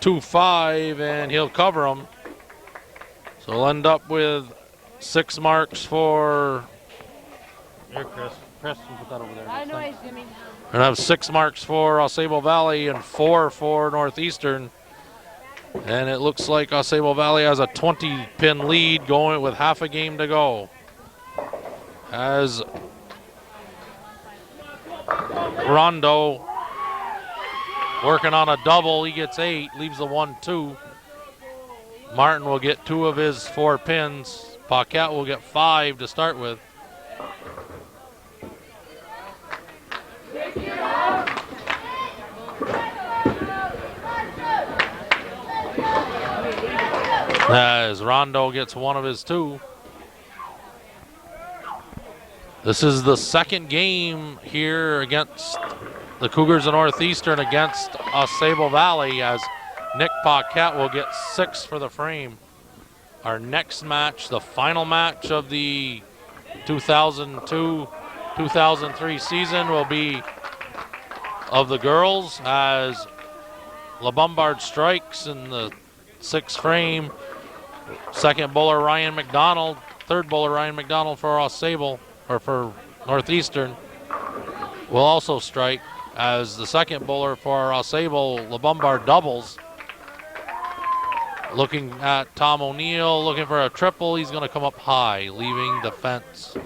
2-5, and he'll cover them. So he'll end up with 6 marks for. Here, Chris. Chris, you put that over there. I know it's Jimmy. And have 6 marks for AuSable Valley and 4 for Northeastern. And it looks like AuSable Valley has a 20-pin lead going with half a game to go. As Rondo working on a double, he gets 8, leaves the 1-2. Martin will get 2 of his 4 pins. Paquette will get 5 to start with. As Rondo gets 1 of his 2. This is the second game here against the Cougars of Northeastern against AuSable Valley, as Nick Paquette will get 6 for the frame. Our next match, the final match of the 2002-2003 season, will be of the girls, as La Bombard strikes in the 6th frame. Second bowler Ryan McDonald, third bowler Ryan McDonald for AuSable, or for Northeastern, will also strike, as the second bowler for AuSable, La Bombard, doubles. Looking at Tom O'Neill, looking for a triple. He's going to come up high, leaving the fence.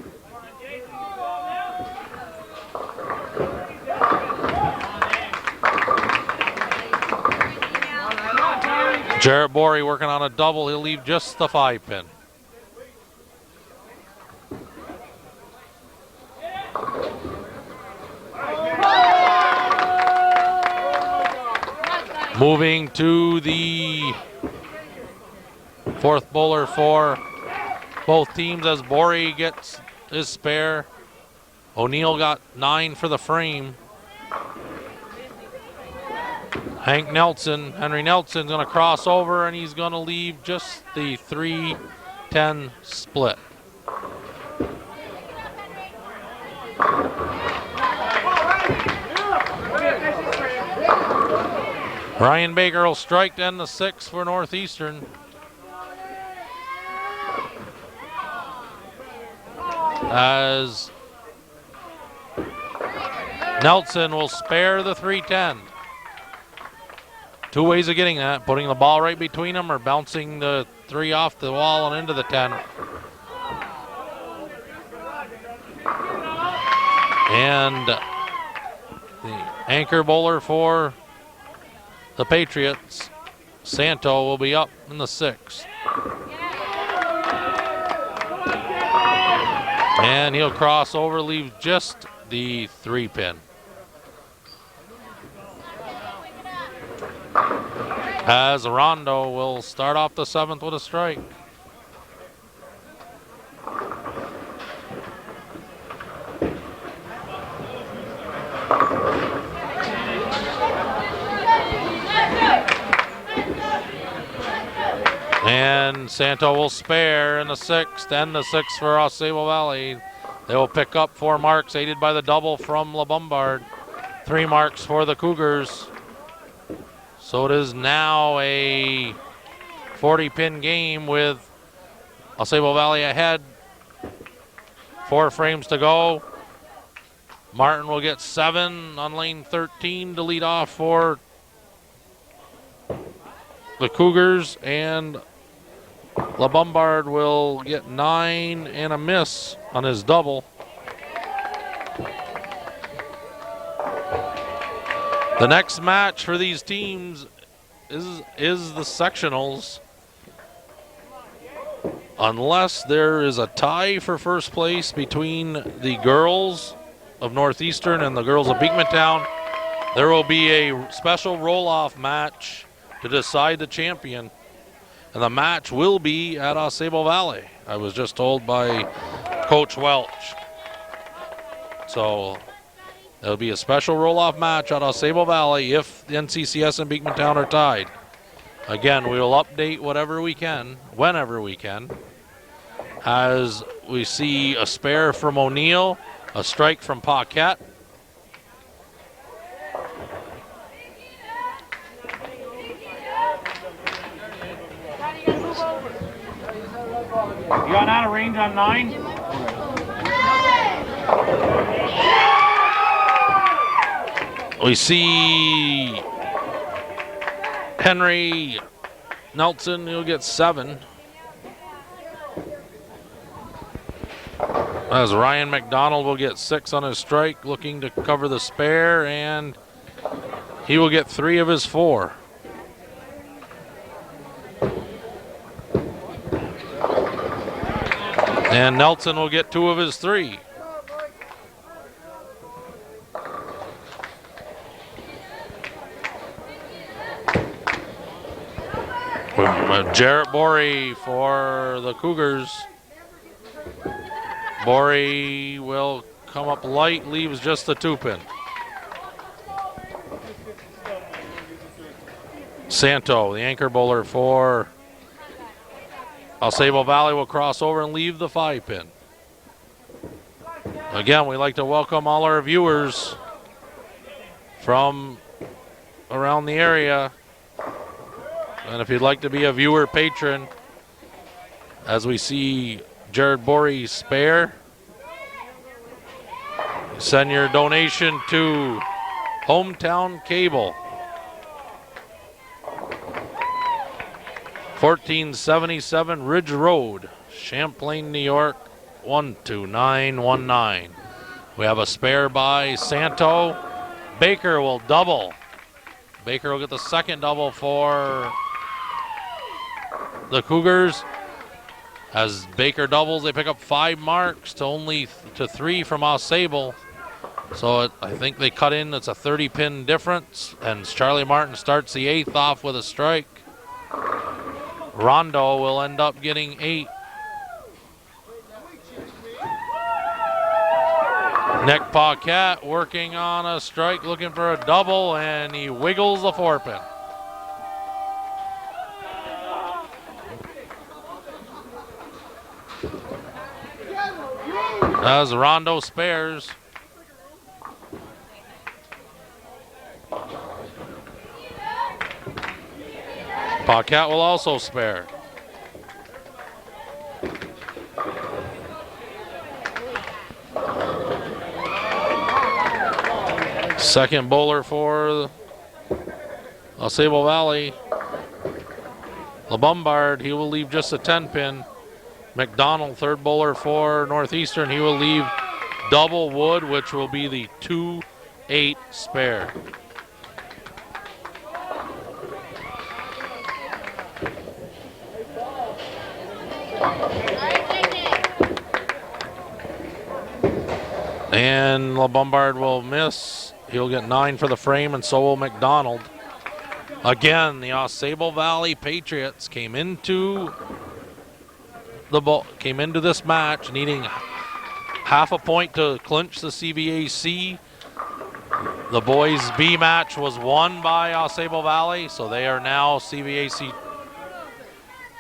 Jarrett Borey working on a double. He'll leave just the 5-pin. Moving to the 4th bowler for both teams, as Borey gets his spare. O'Neill got 9 for the frame. Henry Nelson's going to cross over, and he's going to leave just the 3-10 split. Ryan Baker will strike to end the 6th for Northeastern. As Nelson will spare the 3-10. 2 ways of getting that: putting the ball right between them or bouncing the 3 off the wall and into the 10. And the anchor bowler for the Patriots, Santo, will be up in the 6th. And he'll cross over, leave just the 3-pin. As Rondo will start off the 7th with a strike. And Santo will spare in the 6th, and the 6th for AuSable Valley. They will pick up 4 marks, aided by the double from La Bombard. 3 marks for the Cougars. So it is now a 40-pin game with AuSable Valley ahead. 4 frames to go. Martin will get 7 on lane 13 to lead off for the Cougars, and La Bombard will get 9 and a miss on his double. The next match for these teams is the sectionals. Unless there is a tie for first place between the girls of Northeastern and the girls of Beekmantown, There will be a special roll-off match to decide the champion. And the match will be at AuSable Valley. I was just told by Coach Welch. So there'll be a special roll-off match at AuSable Valley if the NCCS and Beekmantown are tied. Again, we will update whatever we can, whenever we can. As we see a spare from O'Neill, a strike from Paquette. You got out of range on 9? We see Henry Nelson, he'll get 7. As Ryan McDonald will get 6 on his strike, looking to cover the spare, and he will get 3 of his 4. And Nelson will get 2 of his 3. Jarrett Borey for the Cougars. Borey will come up light, leaves just the 2-pin. Santo, the anchor bowler for AuSable Valley, will cross over and leave the 5-pin. Again, we'd like to welcome all our viewers from around the area. And if you'd like to be a viewer patron, as we see Jared Borey spare, send your donation to Hometown Cable, 1477 Ridge Road, Champlain, New York, 12919. We have a spare by Santo. Baker will double. Baker will get the second double for the Cougars. As Baker doubles, they pick up 5 marks to 3 from AuSable. So I think they cut in. It's a 30-pin difference, and Charlie Martin starts the 8th off with a strike. Rondo will end up getting 8. Nick Paquette working on a strike, looking for a double, and he wiggles the 4-pin. As Rondo spares. Paquette will also spare. Second bowler for AuSable Valley, LeBombard, he will leave just a 10-pin. McDonald, third bowler for Northeastern, he will leave double wood, which will be the 2-8 spare. And LeBombard will miss. He'll get 9 for the frame, and so will McDonald. Again, the AuSable Valley Patriots came into this match needing half a point to clinch the CVAC. The boys B match was won by AuSable Valley, so they are now CVAC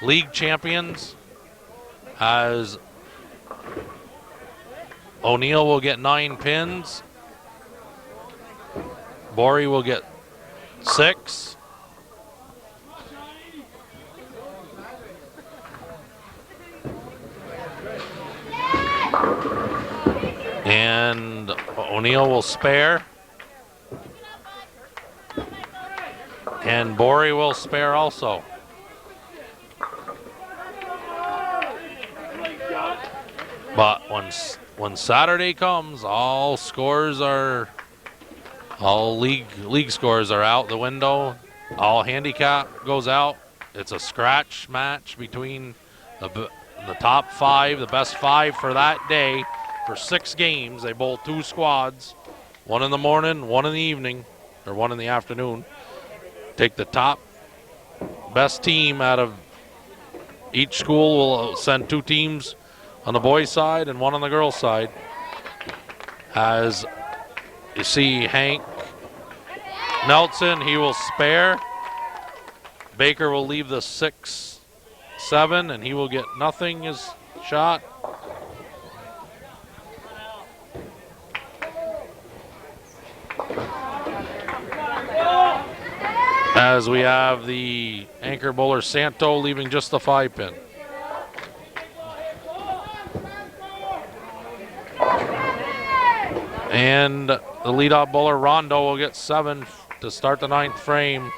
league champions. As O'Neill will get 9 pins. Borey will get 6. And O'Neill will spare. And Borey will spare also. But when Saturday comes, all league scores are out the window. All handicap goes out. It's a scratch match between the top 5, the best 5 for that day, for 6 games. They bowl 2 squads, one in the morning, one in the evening. or 1 in the afternoon. Take the top best team out of each school. Will send 2 teams on the boys' side and 1 on the girls' side. As you see Hank Nelson, he will spare. Baker will leave the 6-7, and he will get nothing his shot. As we have the anchor bowler Santo leaving just the 5-pin. And the leadoff bowler Rondo will get 7 to start the 9th frame.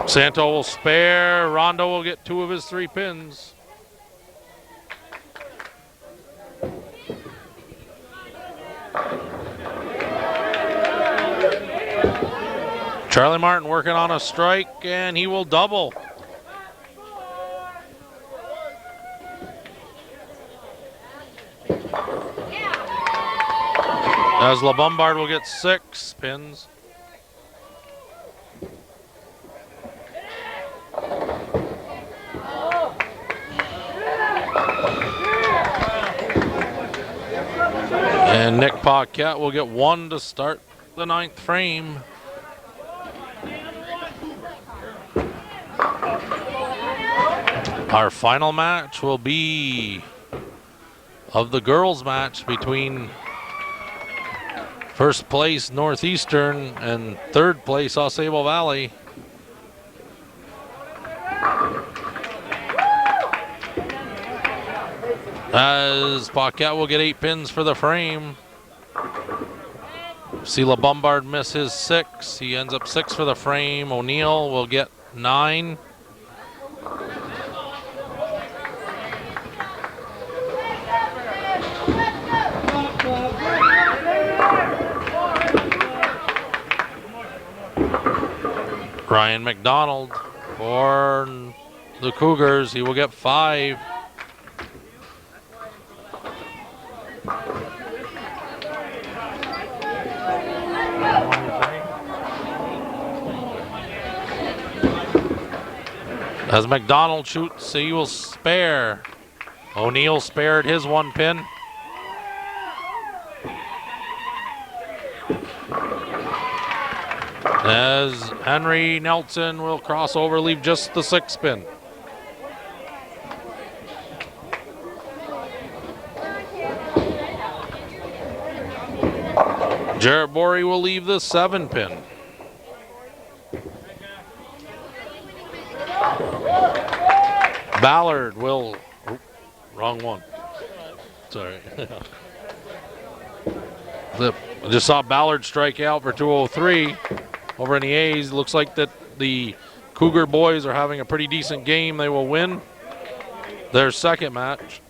Santo will spare. Rondo will get 2 of his 3 pins. Charlie Martin working on a strike, and he will double. As LaBombard will get 6 pins. And Nick Paquette will get 1 to start the 9th frame. Our final match will be of the girls' match between first place Northeastern and 3rd place AuSable Valley. As Paquette will get 8 pins for the frame. See LaBombard miss his 6. He ends up 6 for the frame. O'Neill will get 9. Ryan McDonald for the Cougars. He will get 5. As McDonald shoots, he will spare. O'Neill spared his 1 pin. As Henry Nelson will cross over, leave just the 6 pin. Jarrett Borey will leave the 7 pin. Ballard will, wrong one. Sorry. I just saw Ballard strike out for 203 over in the A's. Looks like that the Cougar boys are having a pretty decent game. They will win their 2nd match.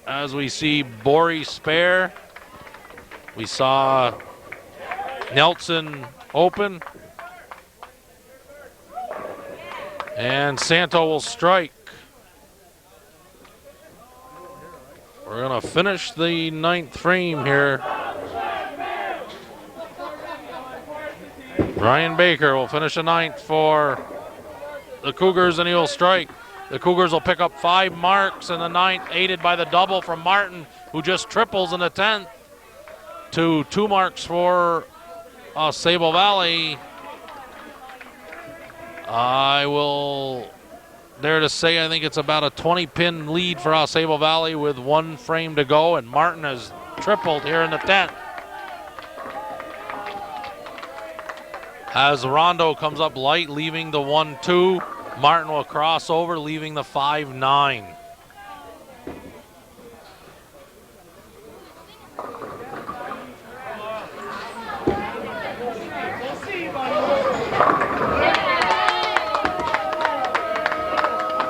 As we see Borey spare. We saw Nelson open. And Santo will strike. We're going to finish the 9th frame here. Ryan Baker will finish the 9th for the Cougars, and he'll strike. The Cougars will pick up 5 marks in the 9th, aided by the double from Martin, who just triples in the 10th, to 2 marks for AuSable Valley. I will dare to say I think it's about a 20-pin lead for AuSable Valley with 1 frame to go, and Martin has tripled here in the 10th. As Rondo comes up light, leaving the 1-2, Martin will cross over, leaving the 5-9.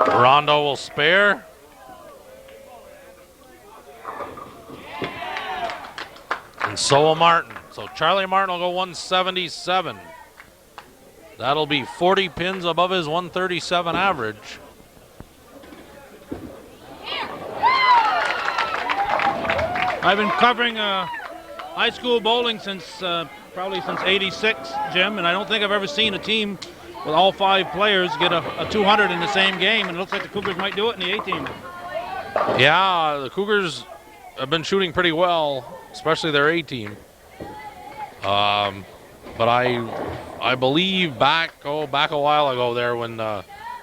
Rondo will spare. And so will Martin. So Charlie Martin will go 177. That'll be 40 pins above his 137 average. I've been covering high school bowling since probably since '86, Jim, and I don't think I've ever seen a team with all 5 players get a 200 in the same game, and it looks like the Cougars might do it in the A team. Yeah, the Cougars have been shooting pretty well, especially their A team. But I believe back a while ago there when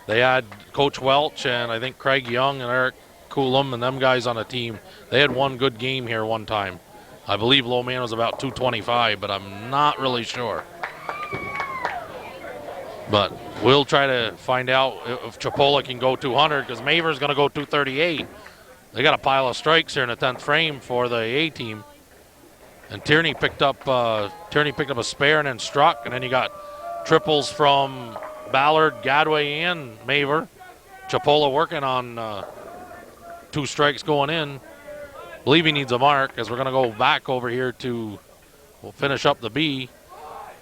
they had Coach Welch and I think Craig Young and Eric Coolum and them guys on a team. They had one good game here one time. I believe low man was about 225, but I'm not really sure. But we'll try to find out if Chipola can go 200 because Maver's going to go 238. They got a pile of strikes here in the 10th frame for the A team. And Tierney picked up a spare and then struck, and then you got triples from Ballard, Gadway, and Maver. Chipola working on 2 strikes going in. Believe he needs a mark as we're going to go back over here we'll finish up the B.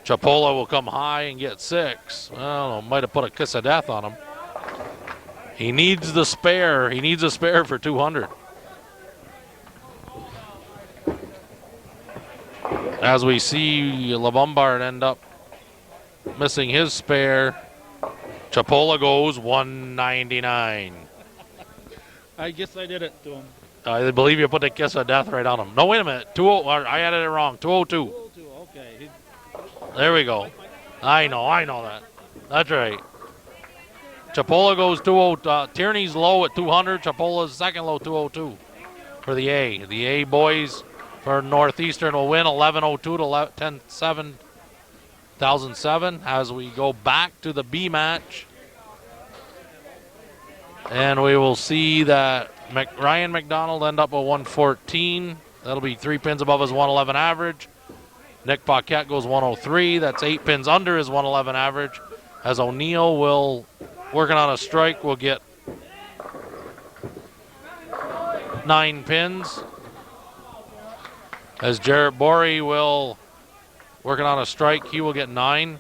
Chipola will come high and get 6. I don't know, might have put a kiss of death on him. He needs the spare. He needs a spare for 200. As we see LeBombard end up missing his spare. Chipola goes 199. I guess I did it to him. I believe you put the kiss of death right on him. No, wait a minute. I added it wrong. 202. 202, okay. There we go. I know that. That's right. Chipola goes 202. Tierney's low at 200. Chipola's second low 202 for the A. The A boys for Northeastern will win 1102 to 1007 as we go back to the B match. And we will see that Ryan McDonald end up at 114. That'll be 3 pins above his 111 average. Nick Paquette goes 103. That's 8 pins under his 111 average. As O'Neill will, working on a strike, will get 9 pins. As Jarrett Borey will, working on a strike, he will get 9.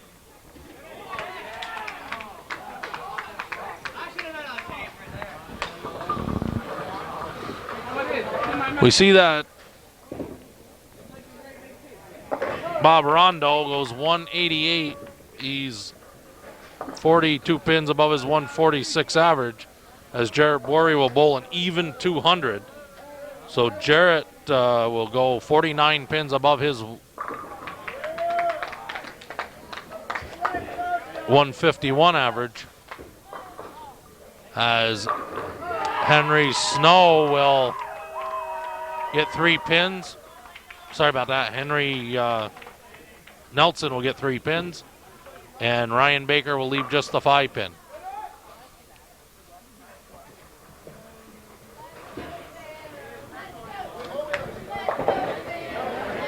We see that Bob Rondo goes 188. He's 42 pins above his 146 average, as Jarrett Borey will bowl an even 200. So Jarrett will go 49 pins above his 151 average, as Henry Snow will get 3 pins. Sorry about that. Henry Nelson will get 3 pins, and Ryan Baker will leave just the 5 pin.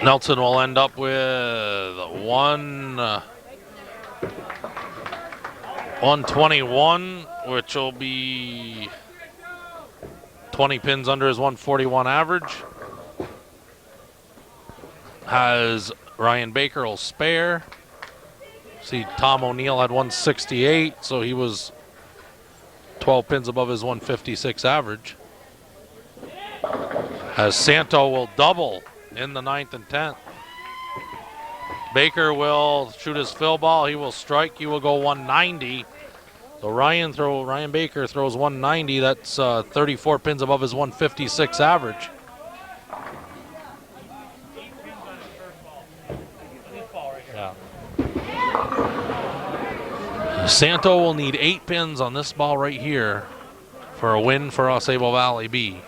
Nelson will end up with 121, which will be 20 pins under his 141 average. Has Ryan Baker will spare. See, Tom O'Neill had 168, so he was 12 pins above his 156 average. As Santo will double in the 9th and 10th. Baker will shoot his fill ball. He will strike. He will go 190. So Ryan Baker throws 190. That's 34 pins above his 156 average. Yeah. Santo will need 8 pins on this ball right here for a win for AuSable Valley B.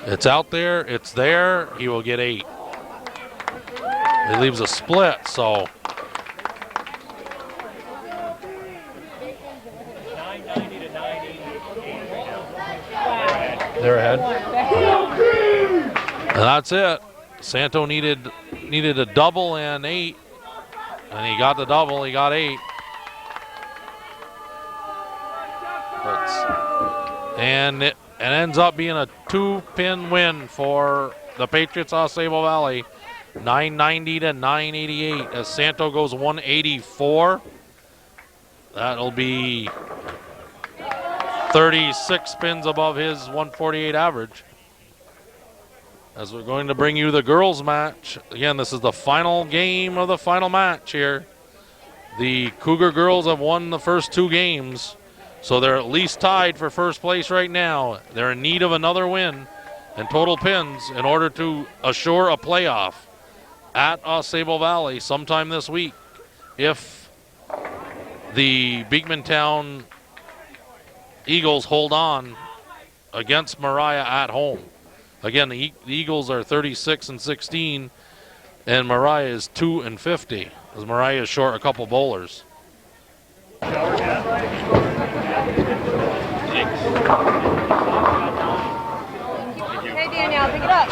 It's out there. It's there. He will get 8. He leaves a split, so. They're ahead. And that's it. Santo needed a double and 8. And he got the double. He got 8. And it ends up being a 2-pin win for the Patriots AuSable Valley 990 to 988 as Santo goes 184. That'll be 36 spins above his 148 average. As we're going to bring you the girls match. Again, this is the final game of the final match here. The Cougar girls have won the first 2 games, so they're at least tied for first place right now. They're in need of another win and total pins in order to assure a playoff at AuSable Valley sometime this week if the Beekmantown Eagles hold on against Mariah at home. Again, the Eagles are 36-16, and Mariah is 2-50, as Mariah is short a couple bowlers. Hey, Danielle, pick it up.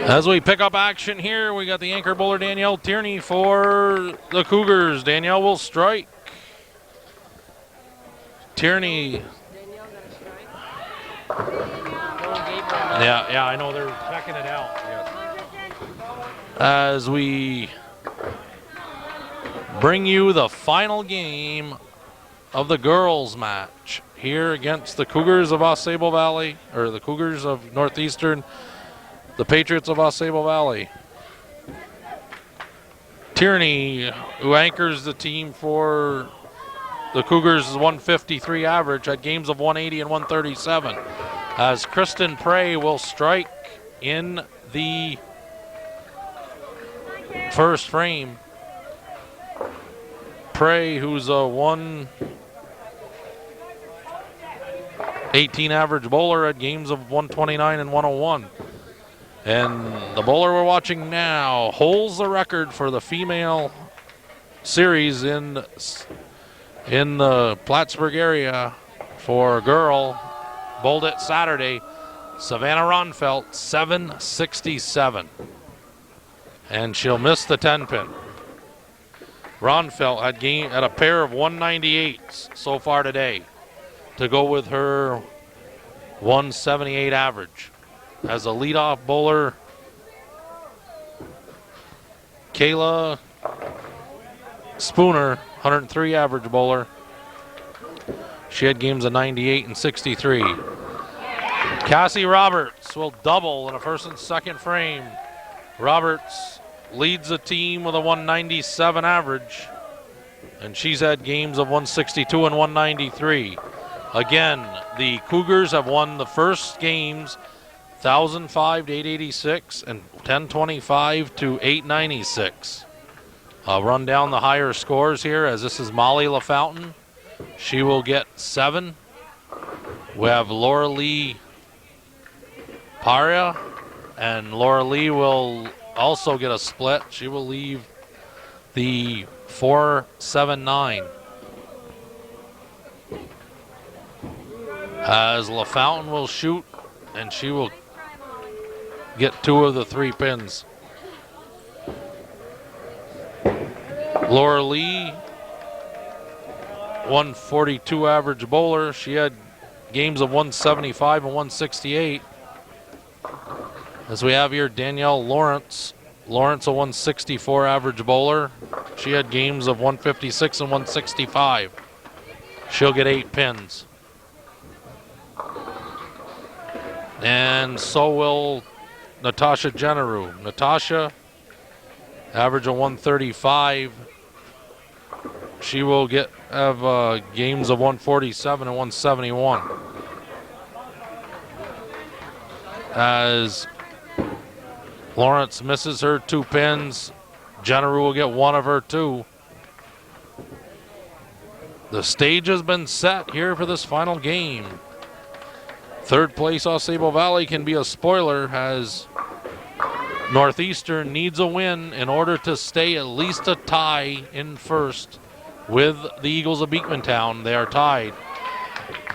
As we pick up action here, we got the anchor bowler Danielle Tierney for the Cougars. Danielle will strike. Tierney. Yeah, I know they're checking it out. As we bring you the final game of the girls match here against the Cougars of AuSable Valley, or the Cougars of Northeastern, the Patriots of AuSable Valley. Tierney, who anchors the team for the Cougars, is 153 average at games of 180 and 137. As Kristen Prey will strike in the first frame. Prey, who's a 118 average bowler at games of 129 and 101. And the bowler we're watching now holds the record for the female series in the Plattsburgh area for a girl. Bowled it Saturday, Savannah Ronfelt, 767. And she'll miss the 10-pin. Ronfelt had a pair of 198s so far today to go with her 178 average. As a leadoff bowler, Kayla Spooner, 103 average bowler. She had games of 98 and 63. Cassie Roberts will double in a first and second frame. Roberts leads the team with a 197 average, and she's had games of 162 and 193. Again, the Cougars have won the first games 1,005 to 886 and 1025 to 896. I'll run down the higher scores here, as this is Molly LaFountain. She will get 7. We have Laura Lee Paria, and Laura Lee will also get a split. She will leave the 479. As LaFountain will shoot, and she will get 2 of the 3 pins. Laura Lee, 142 average bowler. She had games of 175 and 168. As we have here, Danielle Lawrence. Lawrence, a 164 average bowler. She had games of 156 and 165. She'll get 8 pins. And so will Natasha Generu. Natasha, average of 135. She will have games of 147 and 171. As Lawrence misses her 2 pins, Generu will get 1 of her 2. The stage has been set here for this final game. Third place AuSable Valley can be a spoiler, as Northeastern needs a win in order to stay at least a tie in first with the Eagles of Beekmantown. They are tied.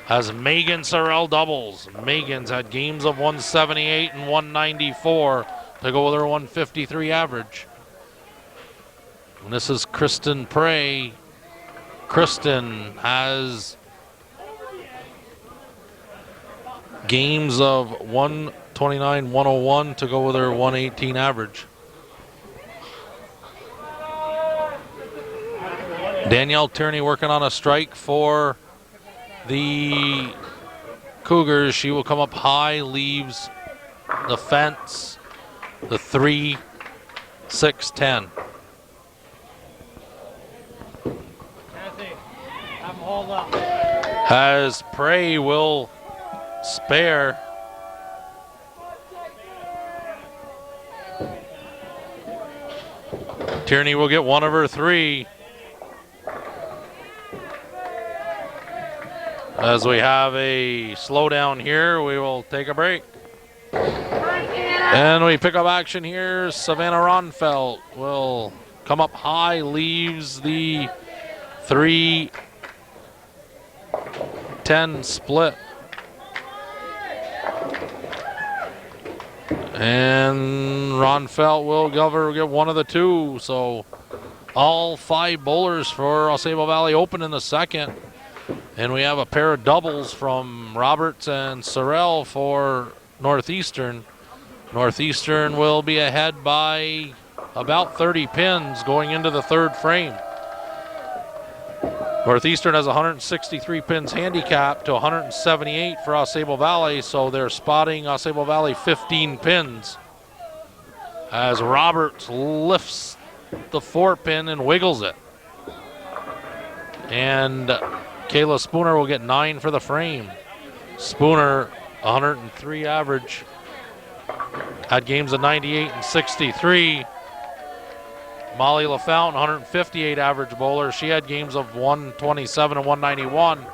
As Megan Sorrell doubles. Megan's had games of 178 and 194 to go with her 153 average. And this is Kristen Prey. Kristen has games of 129, 101 to go with her 118 average. Danielle Tierney working on a strike for the Cougars. She will come up high, leaves the fence, the 3, 6, 10. Kathy, have them hold up. As Prey will spare. Tierney will get one of her 3. As we have a slowdown here, we will take a break. And we pick up action here. Savannah Ronfeld will come up high, leaves the 3-10 split. And Ronfeld will get one of the 2. So all 5 bowlers for AuSable Valley Open in the second. And we have a pair of doubles from Roberts and Sorrell for Northeastern. Northeastern will be ahead by about 30 pins going into the 3rd frame. Northeastern has 163 pins handicap to 178 for AuSable Valley, so they're spotting AuSable Valley 15 pins. As Roberts lifts the 4 pin and wiggles it. And Kayla Spooner will get 9 for the frame. Spooner, 103 average. Had games of 98 and 63. Molly LaFountain, 158 average bowler. She had games of 127 and 191.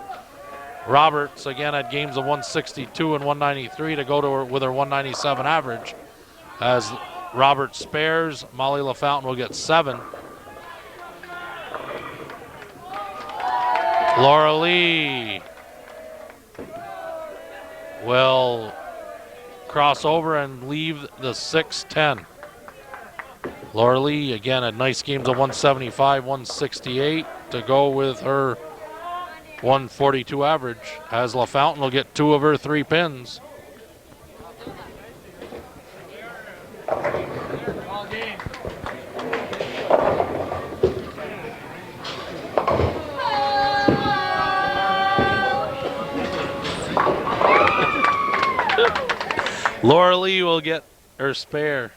Roberts, again, had games of 162 and 193 to go to her with her 197 average. As Roberts spares, Molly LaFountain will get 7. Laura Lee will cross over and leave the 6-10. Laura Lee, again, had nice games of 175, 168 to go with her 142 average. As LaFountain will get 2 of her 3 pins. Laura Lee will get her spare.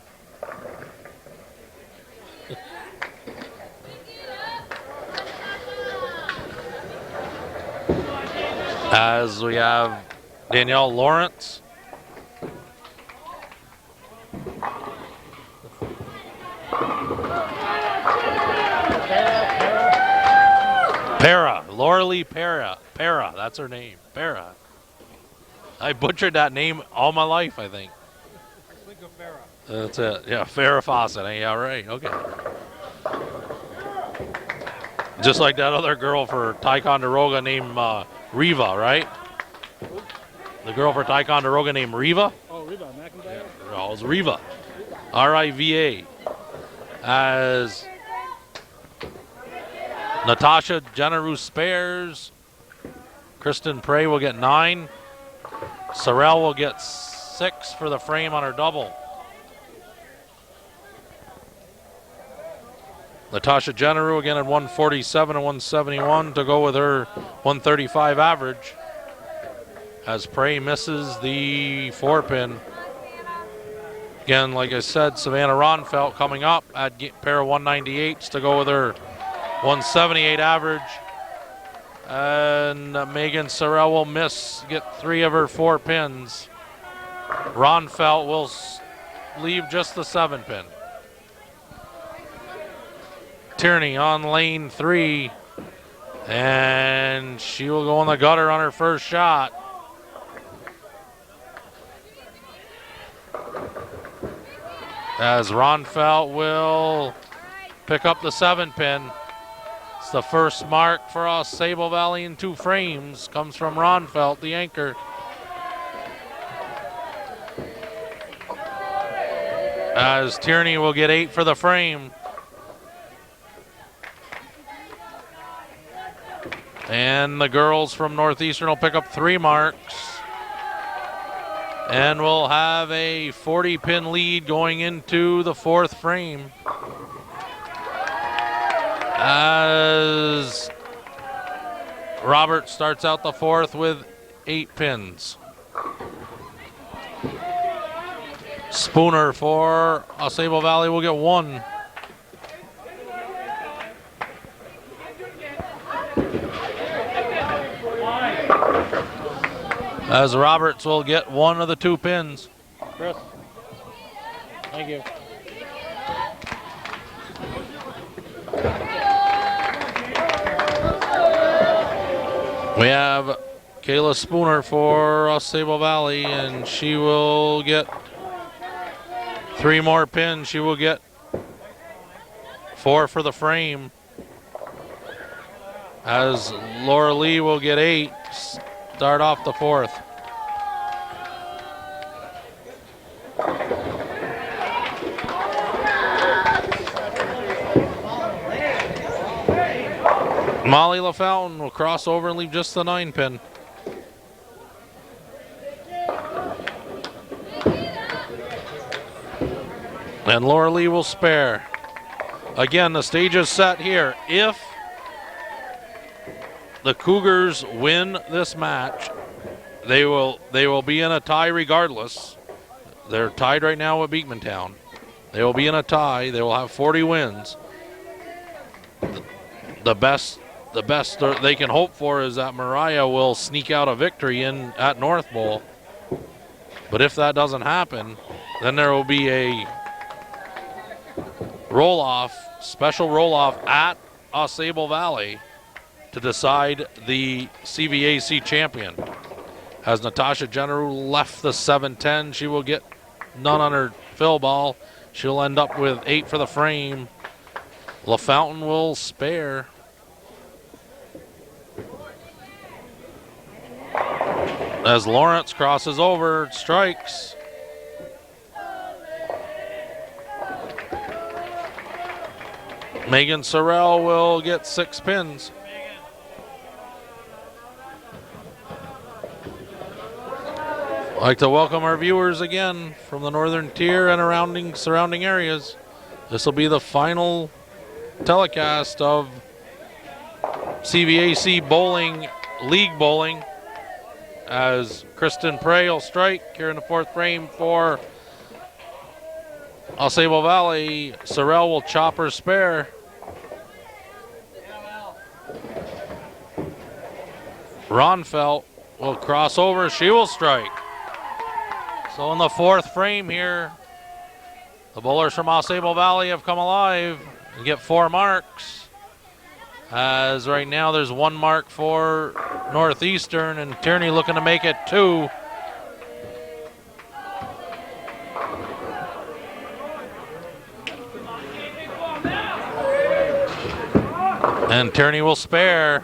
As we have Danielle Lawrence. Para, Laura Lee Para, that's her name, Para. I butchered that name all my life, I think. That's it. Yeah, Farrah Fawcett. Yeah, right. Okay. Just like that other girl for Ticonderoga named Riva, right? The girl for Ticonderoga named Riva? Oh, Riva McIntyre? Yeah, it was Riva. R-I-V-A. As Natasha Generous spares. Kristen Prey will get 9. Sorrell will get 6 for the frame on her double. Natasha Generou again at 147 and 171 to go with her 135 average. As Prey misses the 4 pin. Again, like I said, Savannah Ronfelt coming up at pair of 198s to go with her 178 average. And Megan Sorrell will get 3 of her 4 pins. Ronfelt will leave just the 7 pin. Tierney on lane 3, and she will go in the gutter on her first shot. As Ronfelt will pick up the 7 pin. It's the first mark for AuSable Valley in 2 frames. Comes from Ronfelt, the anchor. As Tierney will get 8 for the frame. And the girls from Northeastern will pick up 3 marks. And we'll have a 40-pin lead going into the fourth frame. As Robert starts out the fourth with 8 pins. Spooner for AuSable Valley will get 1. As Roberts will get 1 of the 2 pins. Chris. Thank you. We have Kayla Spooner for AuSable Valley, and she will get 3 more pins. She will get 4 for the frame. As Laura Lee will get 8. Start off the fourth. Molly LaFountain will cross over and leave just the 9 pin. And Laura Lee will spare. Again, the stage is set here. If the Cougars win this match, they will be in a tie regardless. They're tied right now with Beekmantown. They will be in a tie. They will have 40 wins. The best they can hope for is that Mariah will sneak out a victory in at North Bowl. But if that doesn't happen, then there will be a special roll-off at AuSable Valley to decide the CVAC champion. As Natasha Jenneru left the 7-10, she will get none on her fill ball. She'll end up with 8 for the frame. LaFountain will spare. As Lawrence crosses over, strikes. Megan Sorrell will get 6 pins. I'd like to welcome our viewers again from the Northern Tier and surrounding areas. This will be the final telecast of CVAC Bowling, League Bowling, as Kristen Prey will strike here in the fourth frame for AuSable Valley. Sorrell will chop her spare. Ronfelt will cross over. She will strike. So in the fourth frame here, the bowlers from AuSable Valley have come alive and get 4 marks. As right now there's 1 mark for Northeastern, and Tierney looking to make it 2. And Tierney will spare.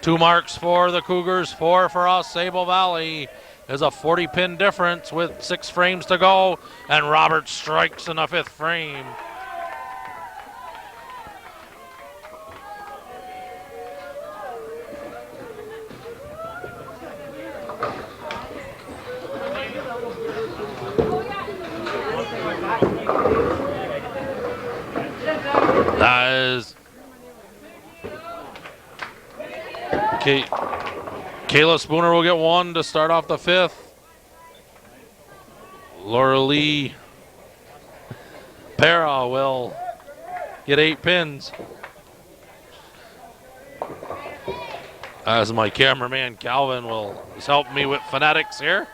2 marks for the Cougars, 4 for AuSable Valley. There's a 40-pin difference with 6 frames to go, and Roberts strikes in the 5th frame. That is Kayla Spooner will get 1 to start off the 5th. Laura Lee Para will get 8 pins. As my cameraman Calvin is helping me with phonetics here.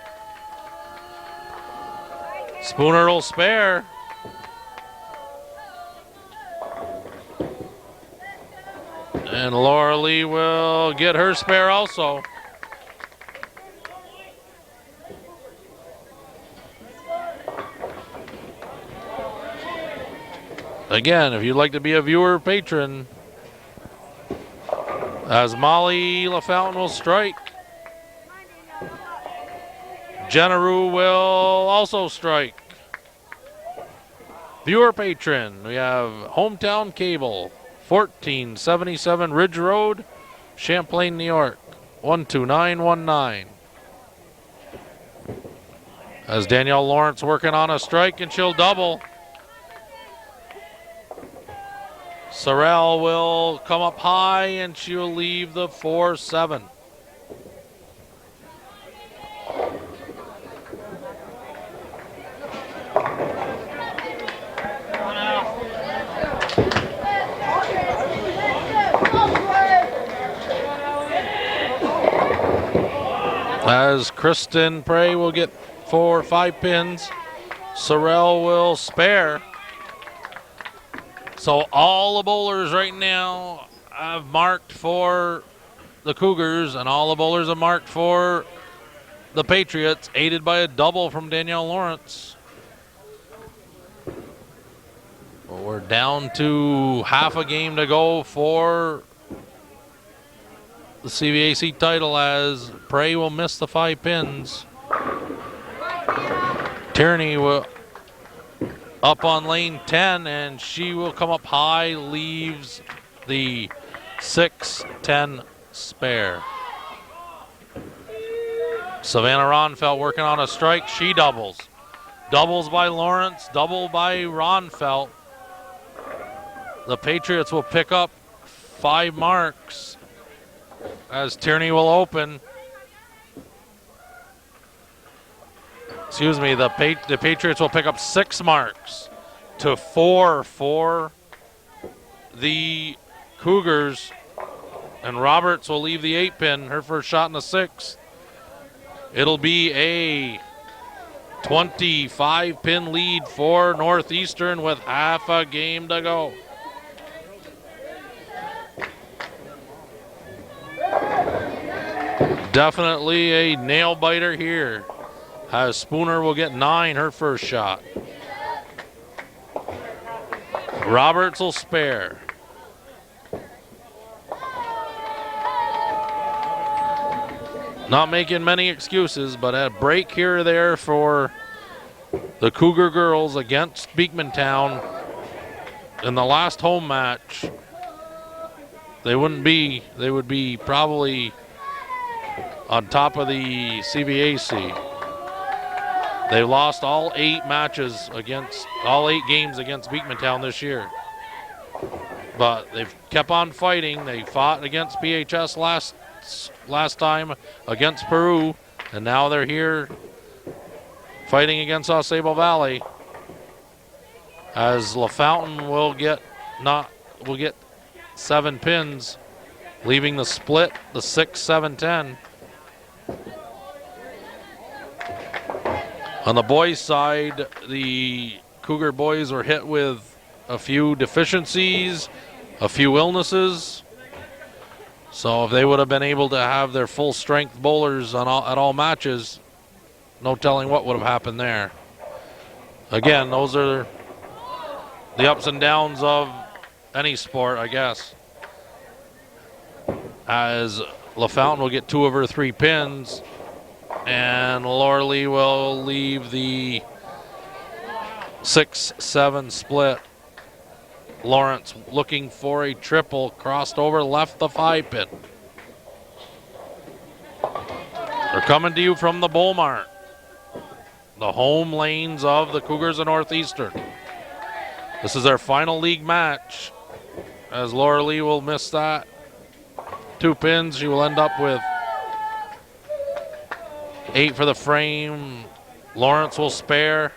Spooner will spare. And Laura Lee will get her spare also. Again, if you'd like to be a viewer patron, as Molly LaFountain will strike. Jenneru will also strike. Viewer patron, we have Hometown Cable, 1477 Ridge Road, Champlain, New York, 12919. As Danielle Lawrence working on a strike, and she'll double. Sorrell will come up high, and she'll leave the 4-7. As Kristen Prey will get 4 or 5 pins, Sorrell will spare. So all the bowlers right now have marked for the Cougars, and all the bowlers have marked for the Patriots, aided by a double from Danielle Lawrence. Well, we're down to half a game to go for the CVAC title, as Prey will miss the 5 pins. Tierney will up on lane 10, and she will come up high, leaves the 6-10 spare. Savannah Ronfelt working on a strike. She doubles. Doubles by Lawrence, double by Ronfelt. The Patriots will pick up 5 marks as Tierney will open. Excuse me, the Patriots will pick up 6 marks to 4 for the Cougars. And Roberts will leave the 8 pin, her first shot in the 6th. It'll be a 25 pin lead for Northeastern with half a game to go. Definitely a nail biter here. As Spooner will get 9, her first shot. Roberts will spare. Not making many excuses, but a break here or there for the Cougar girls against Beekmantown in the last home match. They would be probably on top of the CVAC. They lost all 8 games against Beekmantown this year. But they've kept on fighting. They fought against PHS last time, against Peru, and now they're here fighting against AuSable Valley. As LaFountain will get 7 pins, leaving the split, the 6-7-10. On the boys' side, the Cougar boys were hit with a few deficiencies, a few illnesses. So if they would have been able to have their full strength bowlers at all matches, no telling what would have happened there. Again, those are the ups and downs of any sport, I guess. As LaFountain will get 2 of her 3 pins, and Lorley will leave the 6-7 split. Lawrence looking for a triple, crossed over, left the 5 pin. They're coming to you from the Bull Mart, the home lanes of the Cougars of Northeastern. This is their final league match, as Laura Lee will miss that 2 pins. She will end up with 8 for the frame. Lawrence will spare.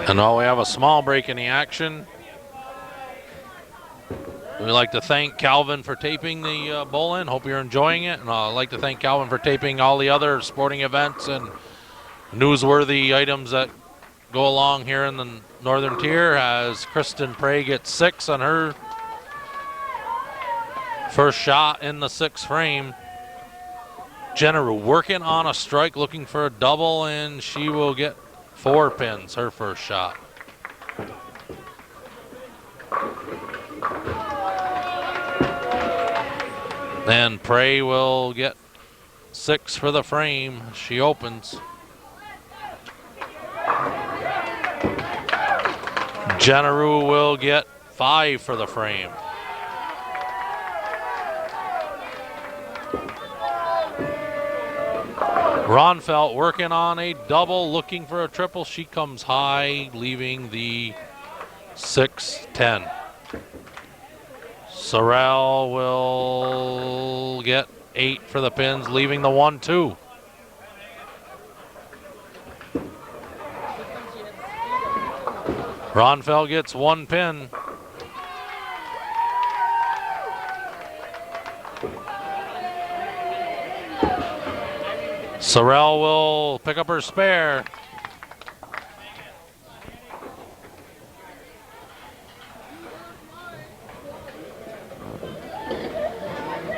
And now we have a small break in the action. We'd like to thank Calvin for taping the bowl-in. Hope you're enjoying it. And I'd like to thank Calvin for taping all the other sporting events and newsworthy items that go along here in the Northern Tier, as Kristen Prey gets 6 on her first shot in the 6th frame. Jenner working on a strike, looking for a double, and she will get 4 pins, her first shot. Then Prey will get 6 for the frame. She opens. Jenneru will get 5 for the frame. Ronfelt working on a double, looking for a triple. She comes high, leaving the 6-10. Sorrell will get 8 for the pins, leaving the 1-2. Ronfelt gets 1 pin. Sorrell will pick up her spare.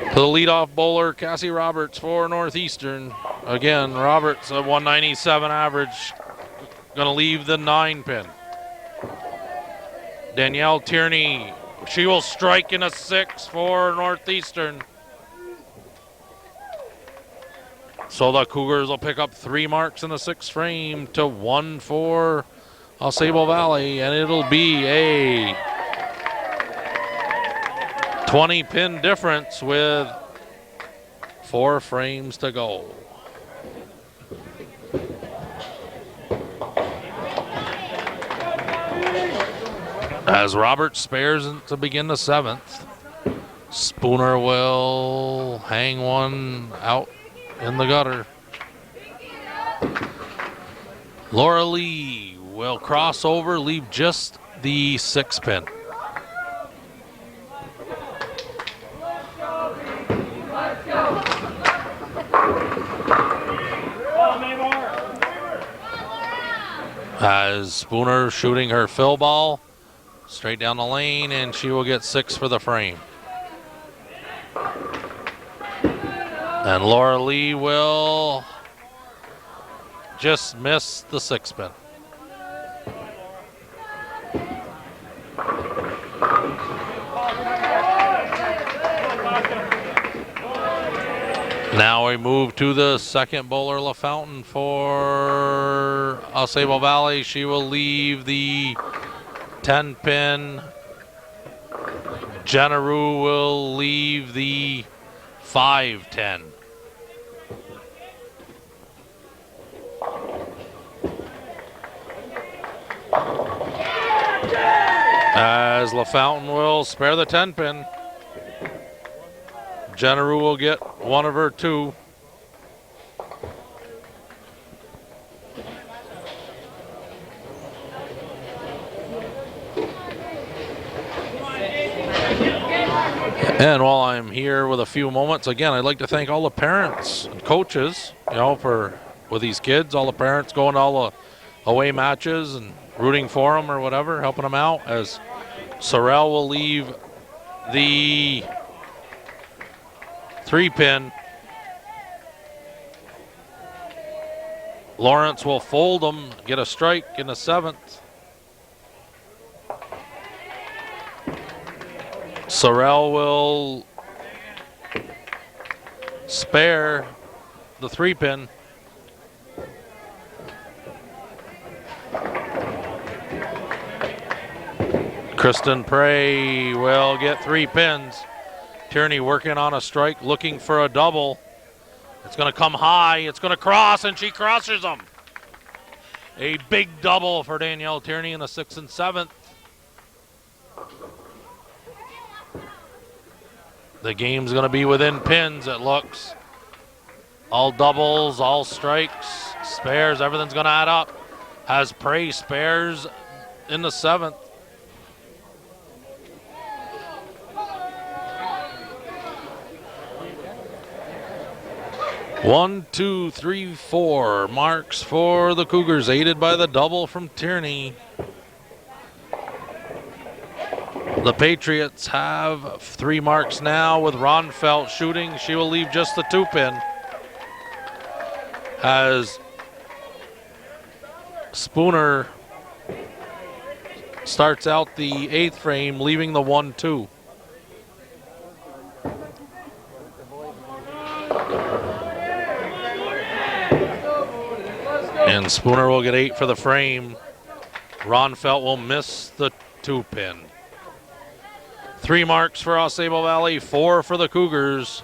To the leadoff bowler, Cassie Roberts for Northeastern. Again, Roberts, a 197 average, going to leave the 9 pin. Danielle Tierney, she will strike in a 6 for Northeastern. So the Cougars will pick up 3 marks in the 6th frame to 1 for AuSable Valley, and it'll be a 20 pin difference with 4 frames to go. As Roberts spares to begin the 7th, Spooner will hang one out in the gutter. Laura Lee will cross over, leave just the 6 pin. As Spooner shooting her fill ball straight down the lane, and she will get 6 for the frame. And Laura Lee will just miss the 6 pin. Now we move to the second bowler, LaFountain for AuSable Valley. She will leave the 10 pin. Jenna Rue will leave the 5-10. As LaFountain will spare the 10 pin. Jenna Rue will get one of her 2. And while I'm here with a few moments, again, I'd like to thank all the parents and coaches, for with these kids, all the parents going to all the away matches and rooting for them or whatever, helping them out, as Sorrell will leave the 3 pin. Lawrence will fold them, get a strike in the 7th. Sorrell will spare the 3 pin. Kristen Prey will get 3 pins. Tierney working on a strike, looking for a double. It's going to come high, it's going to cross, and she crosses them. A big double for Danielle Tierney in the 6th and 7th. The game's going to be within pins, it looks. All doubles, all strikes, spares, everything's going to add up. Has Prey spares in the 7th. One, two, three, 4 marks for the Cougars, aided by the double from Tierney. The Patriots have 3 marks now with Ronfelt shooting. She will leave just the 2 pin. As Spooner starts out the 8th frame, leaving the 1-2. And Spooner will get 8 for the frame. Ronfelt will miss the 2 pin. 3 marks for AuSable Valley, 4 for the Cougars.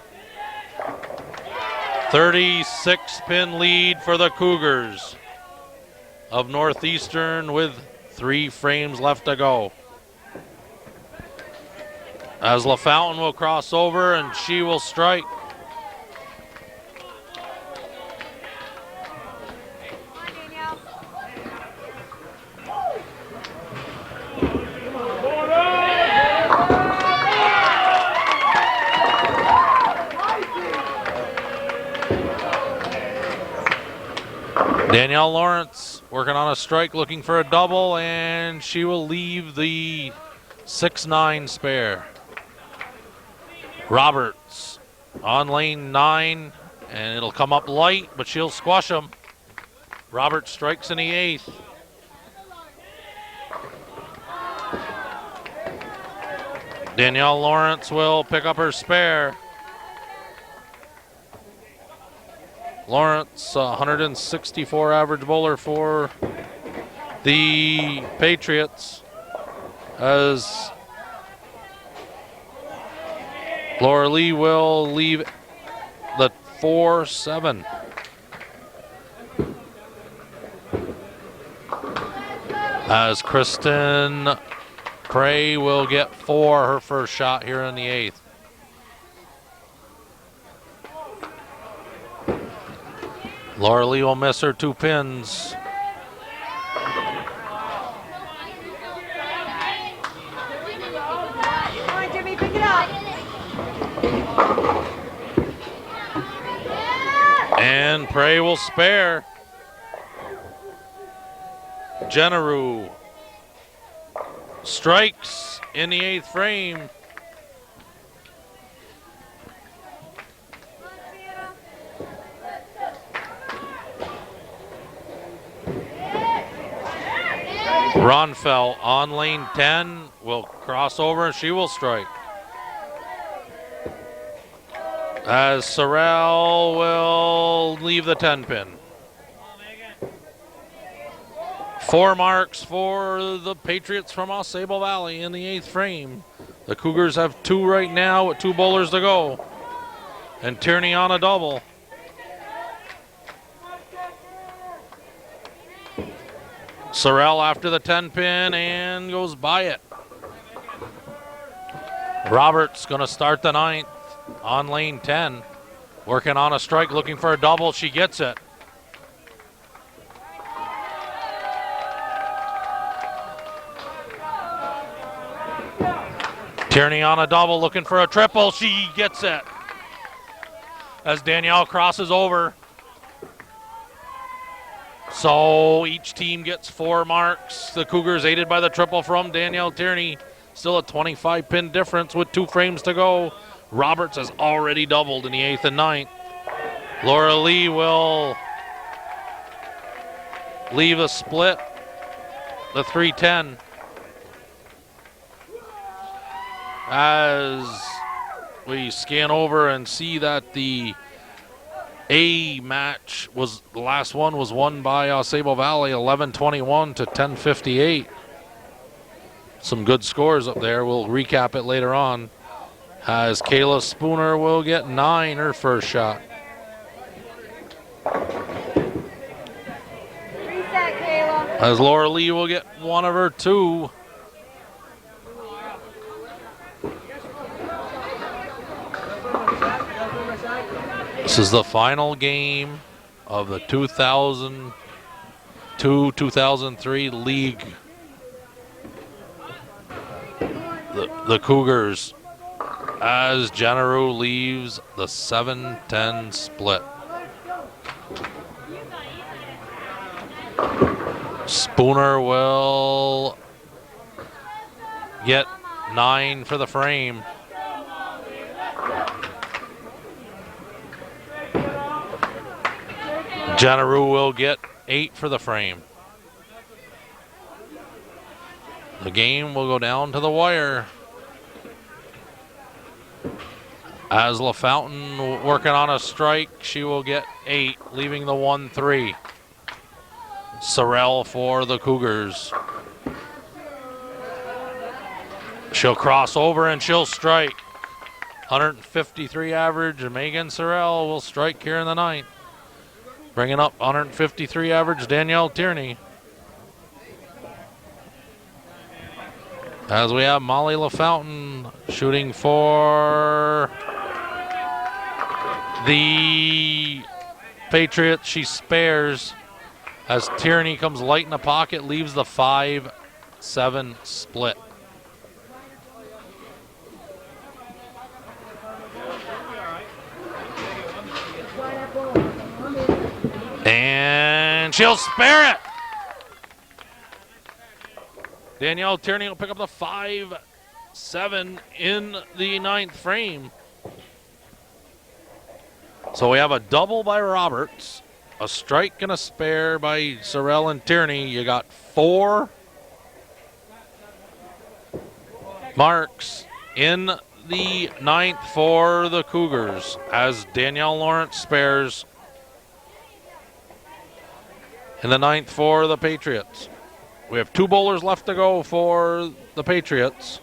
36-pin lead for the Cougars of Northeastern with 3 frames left to go. As LaFountain will cross over and she will strike. Danielle Lawrence working on a strike, looking for a double, and she will leave the 6-9 spare. Roberts on lane 9, and it'll come up light, but she'll squash him. Roberts strikes in the 8th. Danielle Lawrence will pick up her spare. Lawrence, 164 average bowler for the Patriots, as Laura Lee will leave the 4-7. As Kristen Prey will get 4, her first shot here in the 8th. Laura Lee will miss her 2 pins. Come on, Jimmy, pick it up. And Prey will spare. Generu strikes in the 8th frame. Ronfell on lane 10 will cross over and she will strike. As Sorrell will leave the 10 pin. 4 marks for the Patriots from AuSable Valley in the 8th frame. The Cougars have 2 right now with 2 bowlers to go. And Tierney on a double. Sorrell after the 10 pin and goes by it. Roberts gonna start the 9th on lane 10. Working on a strike, looking for a double. She gets it. Tierney on a double, looking for a triple. She gets it. As Danielle crosses over. So each team gets 4 marks. The Cougars aided by the triple from Danielle Tierney. Still a 25 pin difference with 2 frames to go. Roberts has already doubled in the 8th and 9th. Laura Lee will leave a split, the 3-10. As we scan over and see that the A match was, the last one was won by AuSable Valley, 11-21 to 10-58. Some good scores up there. We'll recap it later on. As Kayla Spooner will get 9, her first shot. Reset, Kayla. As Laura Lee will get 1 of her 2. This is the final game of the 2002-2003 league. The Cougars, as Generu leaves the 7-10 split. Spooner will get 9 for the frame. Generu will get 8 for the frame. The game will go down to the wire. As LaFountain working on a strike, she will get 8, leaving the 1-3. Sorrell for the Cougars. She'll cross over and she'll strike. 153 average, and Megan Sorrell will strike here in the ninth. Bringing up 153 average, Danielle Tierney. As we have Molly LaFountain shooting for the Patriots. She spares as Tierney comes light in the pocket, leaves the 5-7 split. And she'll spare it. Danielle Tierney will pick up the 5-7 in the ninth frame. So we have a double by Roberts, a strike and a spare by Sorrell and Tierney. You got 4 marks in the ninth for the Cougars as Danielle Lawrence spares in the ninth for the Patriots. We have 2 bowlers left to go for the Patriots.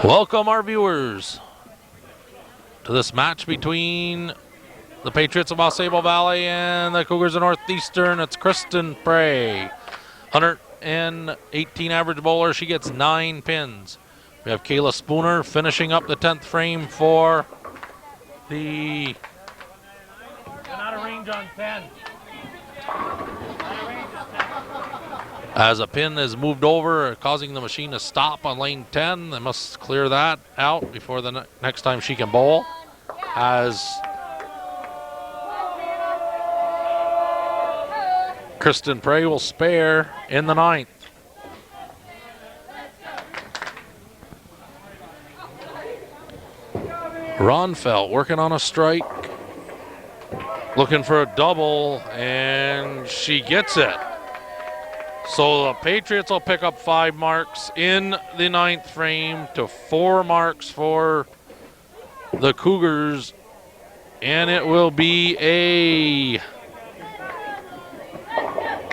Welcome our viewers to this match between the Patriots of AuSable Valley and the Cougars of Northeastern. It's Kristen Prey, 118 average bowler. She gets 9 pins. We have Kayla Spooner finishing up the 10th frame for the... Not a range on 10. As a pin is moved over, causing the machine to stop on lane 10. They must clear that out before the next time she can bowl. As Kristen Prey will spare in the ninth. Ronfelt working on a strike, looking for a double, and she gets it. So the Patriots will pick up 5 marks in the ninth frame to 4 marks for the Cougars, and it will be a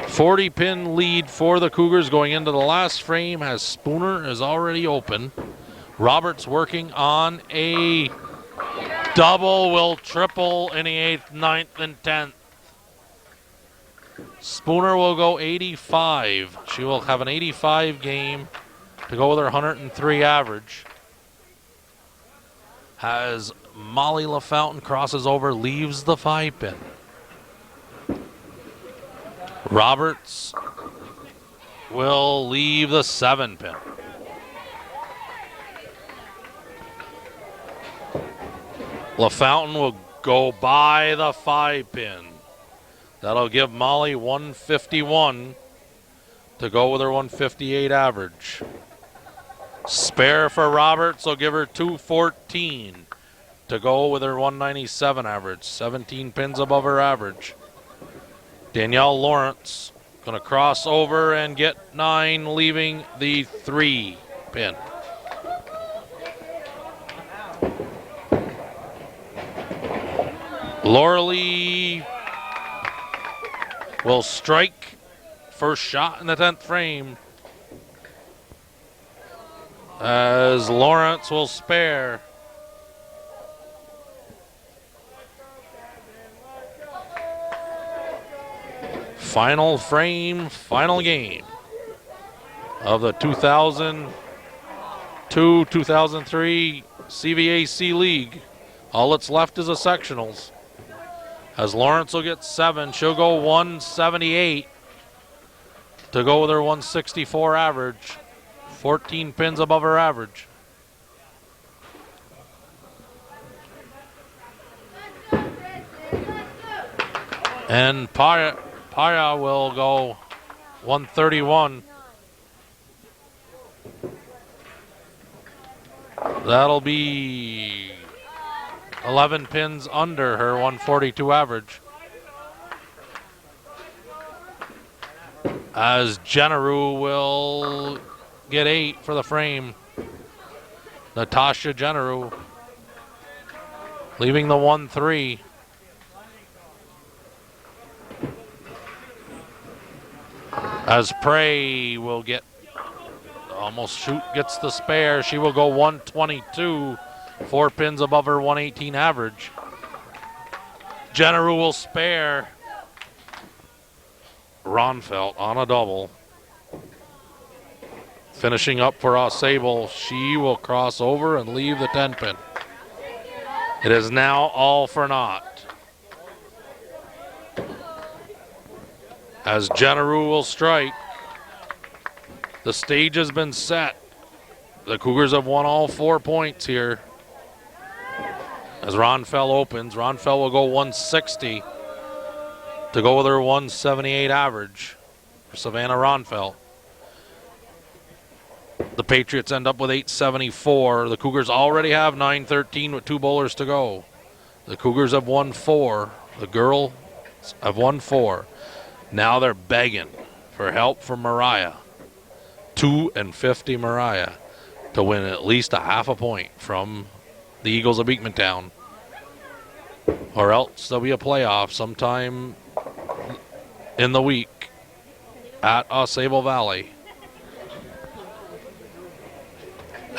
40-pin lead for the Cougars going into the last frame as Spooner is already open. Roberts working on a double, will triple in the 8th, 9th, and 10th. Spooner will go 85. She will have an 85 game to go with her 103 average. As Molly LaFountain crosses over, leaves the 5-pin. Roberts will leave the 7-pin. LaFountain will go by the 5-pin. That'll give Molly 151 to go with her 158 average. Spare for Roberts will give her 214 to go with her 197 average. 17 pins above her average. Danielle Lawrence going to cross over and get 9, leaving the 3-pin. Laura will strike first shot in the 10th frame as Lawrence will spare. Final frame, final game of the 2002-2003 CVAC League. All that's left is a sectionals. As Lawrence will get 7, she'll go 178 to go with her 164 average. 14 pins above her average. And Paya will go 131. That'll be 11 pins under her 142 average. As Jenneru will get 8 for the frame. Natasha Jenneru leaving the 1-3. As Prey will get gets the spare. She will go 122, 4 pins above her 118 average. Jenneru will spare. Ronfelt on a double. Finishing up for AuSable, she will cross over and leave the 10 pin. It is now all for naught. As Jenneru will strike, the stage has been set. The Cougars have won all 4 points here. As Ronfell opens, Ronfell will go 160 to go with her 178 average for Savannah Ronfell. The Patriots end up with 874. The Cougars already have 913 with 2 bowlers to go. The Cougars have won 4. The girls have won 4. Now they're begging for help from Mariah. 250 Mariah to win at least a half a point from the Eagles of Beekmantown. Or else there'll be a playoff sometime in the week at AuSable Valley.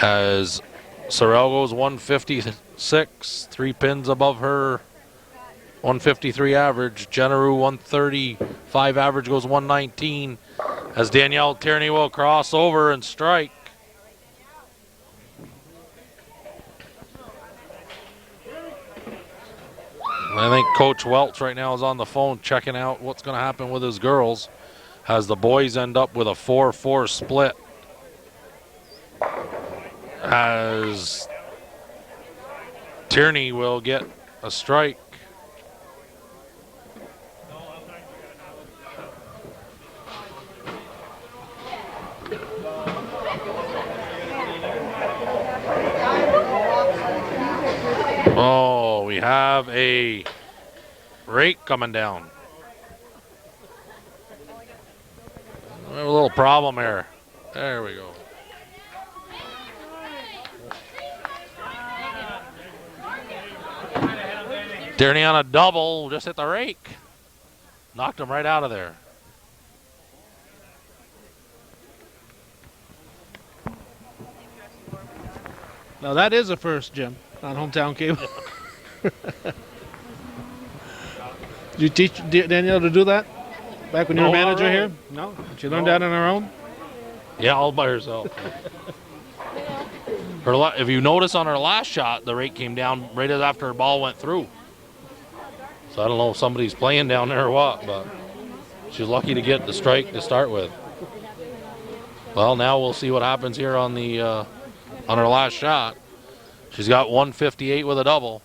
As Sorrell goes 156, 3 pins above her 153 average. Jenneru 135 average goes 119. As Danielle Tierney will cross over and strike. I think Coach Welch right now is on the phone checking out what's going to happen with his girls as the boys end up with a 4-4 split. As Tierney will get a strike. Oh, we have a rake coming down. We have a little problem here. There we go. Tierney on a double, just hit the rake. Knocked him right out of there. Now that is a first, Jim, on Hometown Cable. Did you teach Danielle to do that back when you were manager here? No? Did she learn that on her own? Yeah, all by herself. If you notice on her last shot, the rake came down right after her ball went through. So I don't know if somebody's playing down there or what, but she's lucky to get the strike to start with. Well, now we'll see what happens here on the on her last shot. She's got 158 with a double.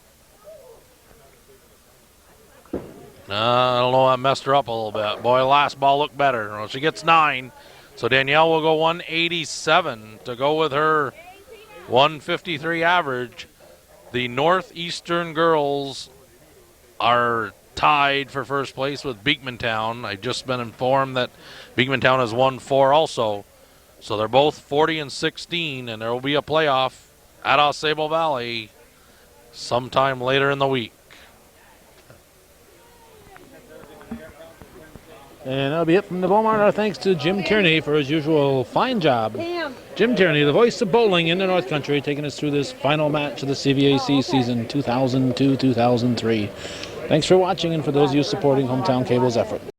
I don't know, that messed her up a little bit. Boy, last ball looked better. Well, she gets 9. So Danielle will go 187 to go with her 153 average. The Northeastern girls are tied for first place with Beekmantown. I've just been informed that Beekmantown has won 4 also. So they're both 40 and 16, and there will be a playoff at AuSable Valley sometime later in the week. And that'll be it from the Beaumont. Our thanks to Jim Tierney for his usual fine job. Jim Tierney, the voice of bowling in the North Country, taking us through this final match of the CVAC season 2002-2003. Thanks for watching, and for those of you supporting Hometown Cable's effort.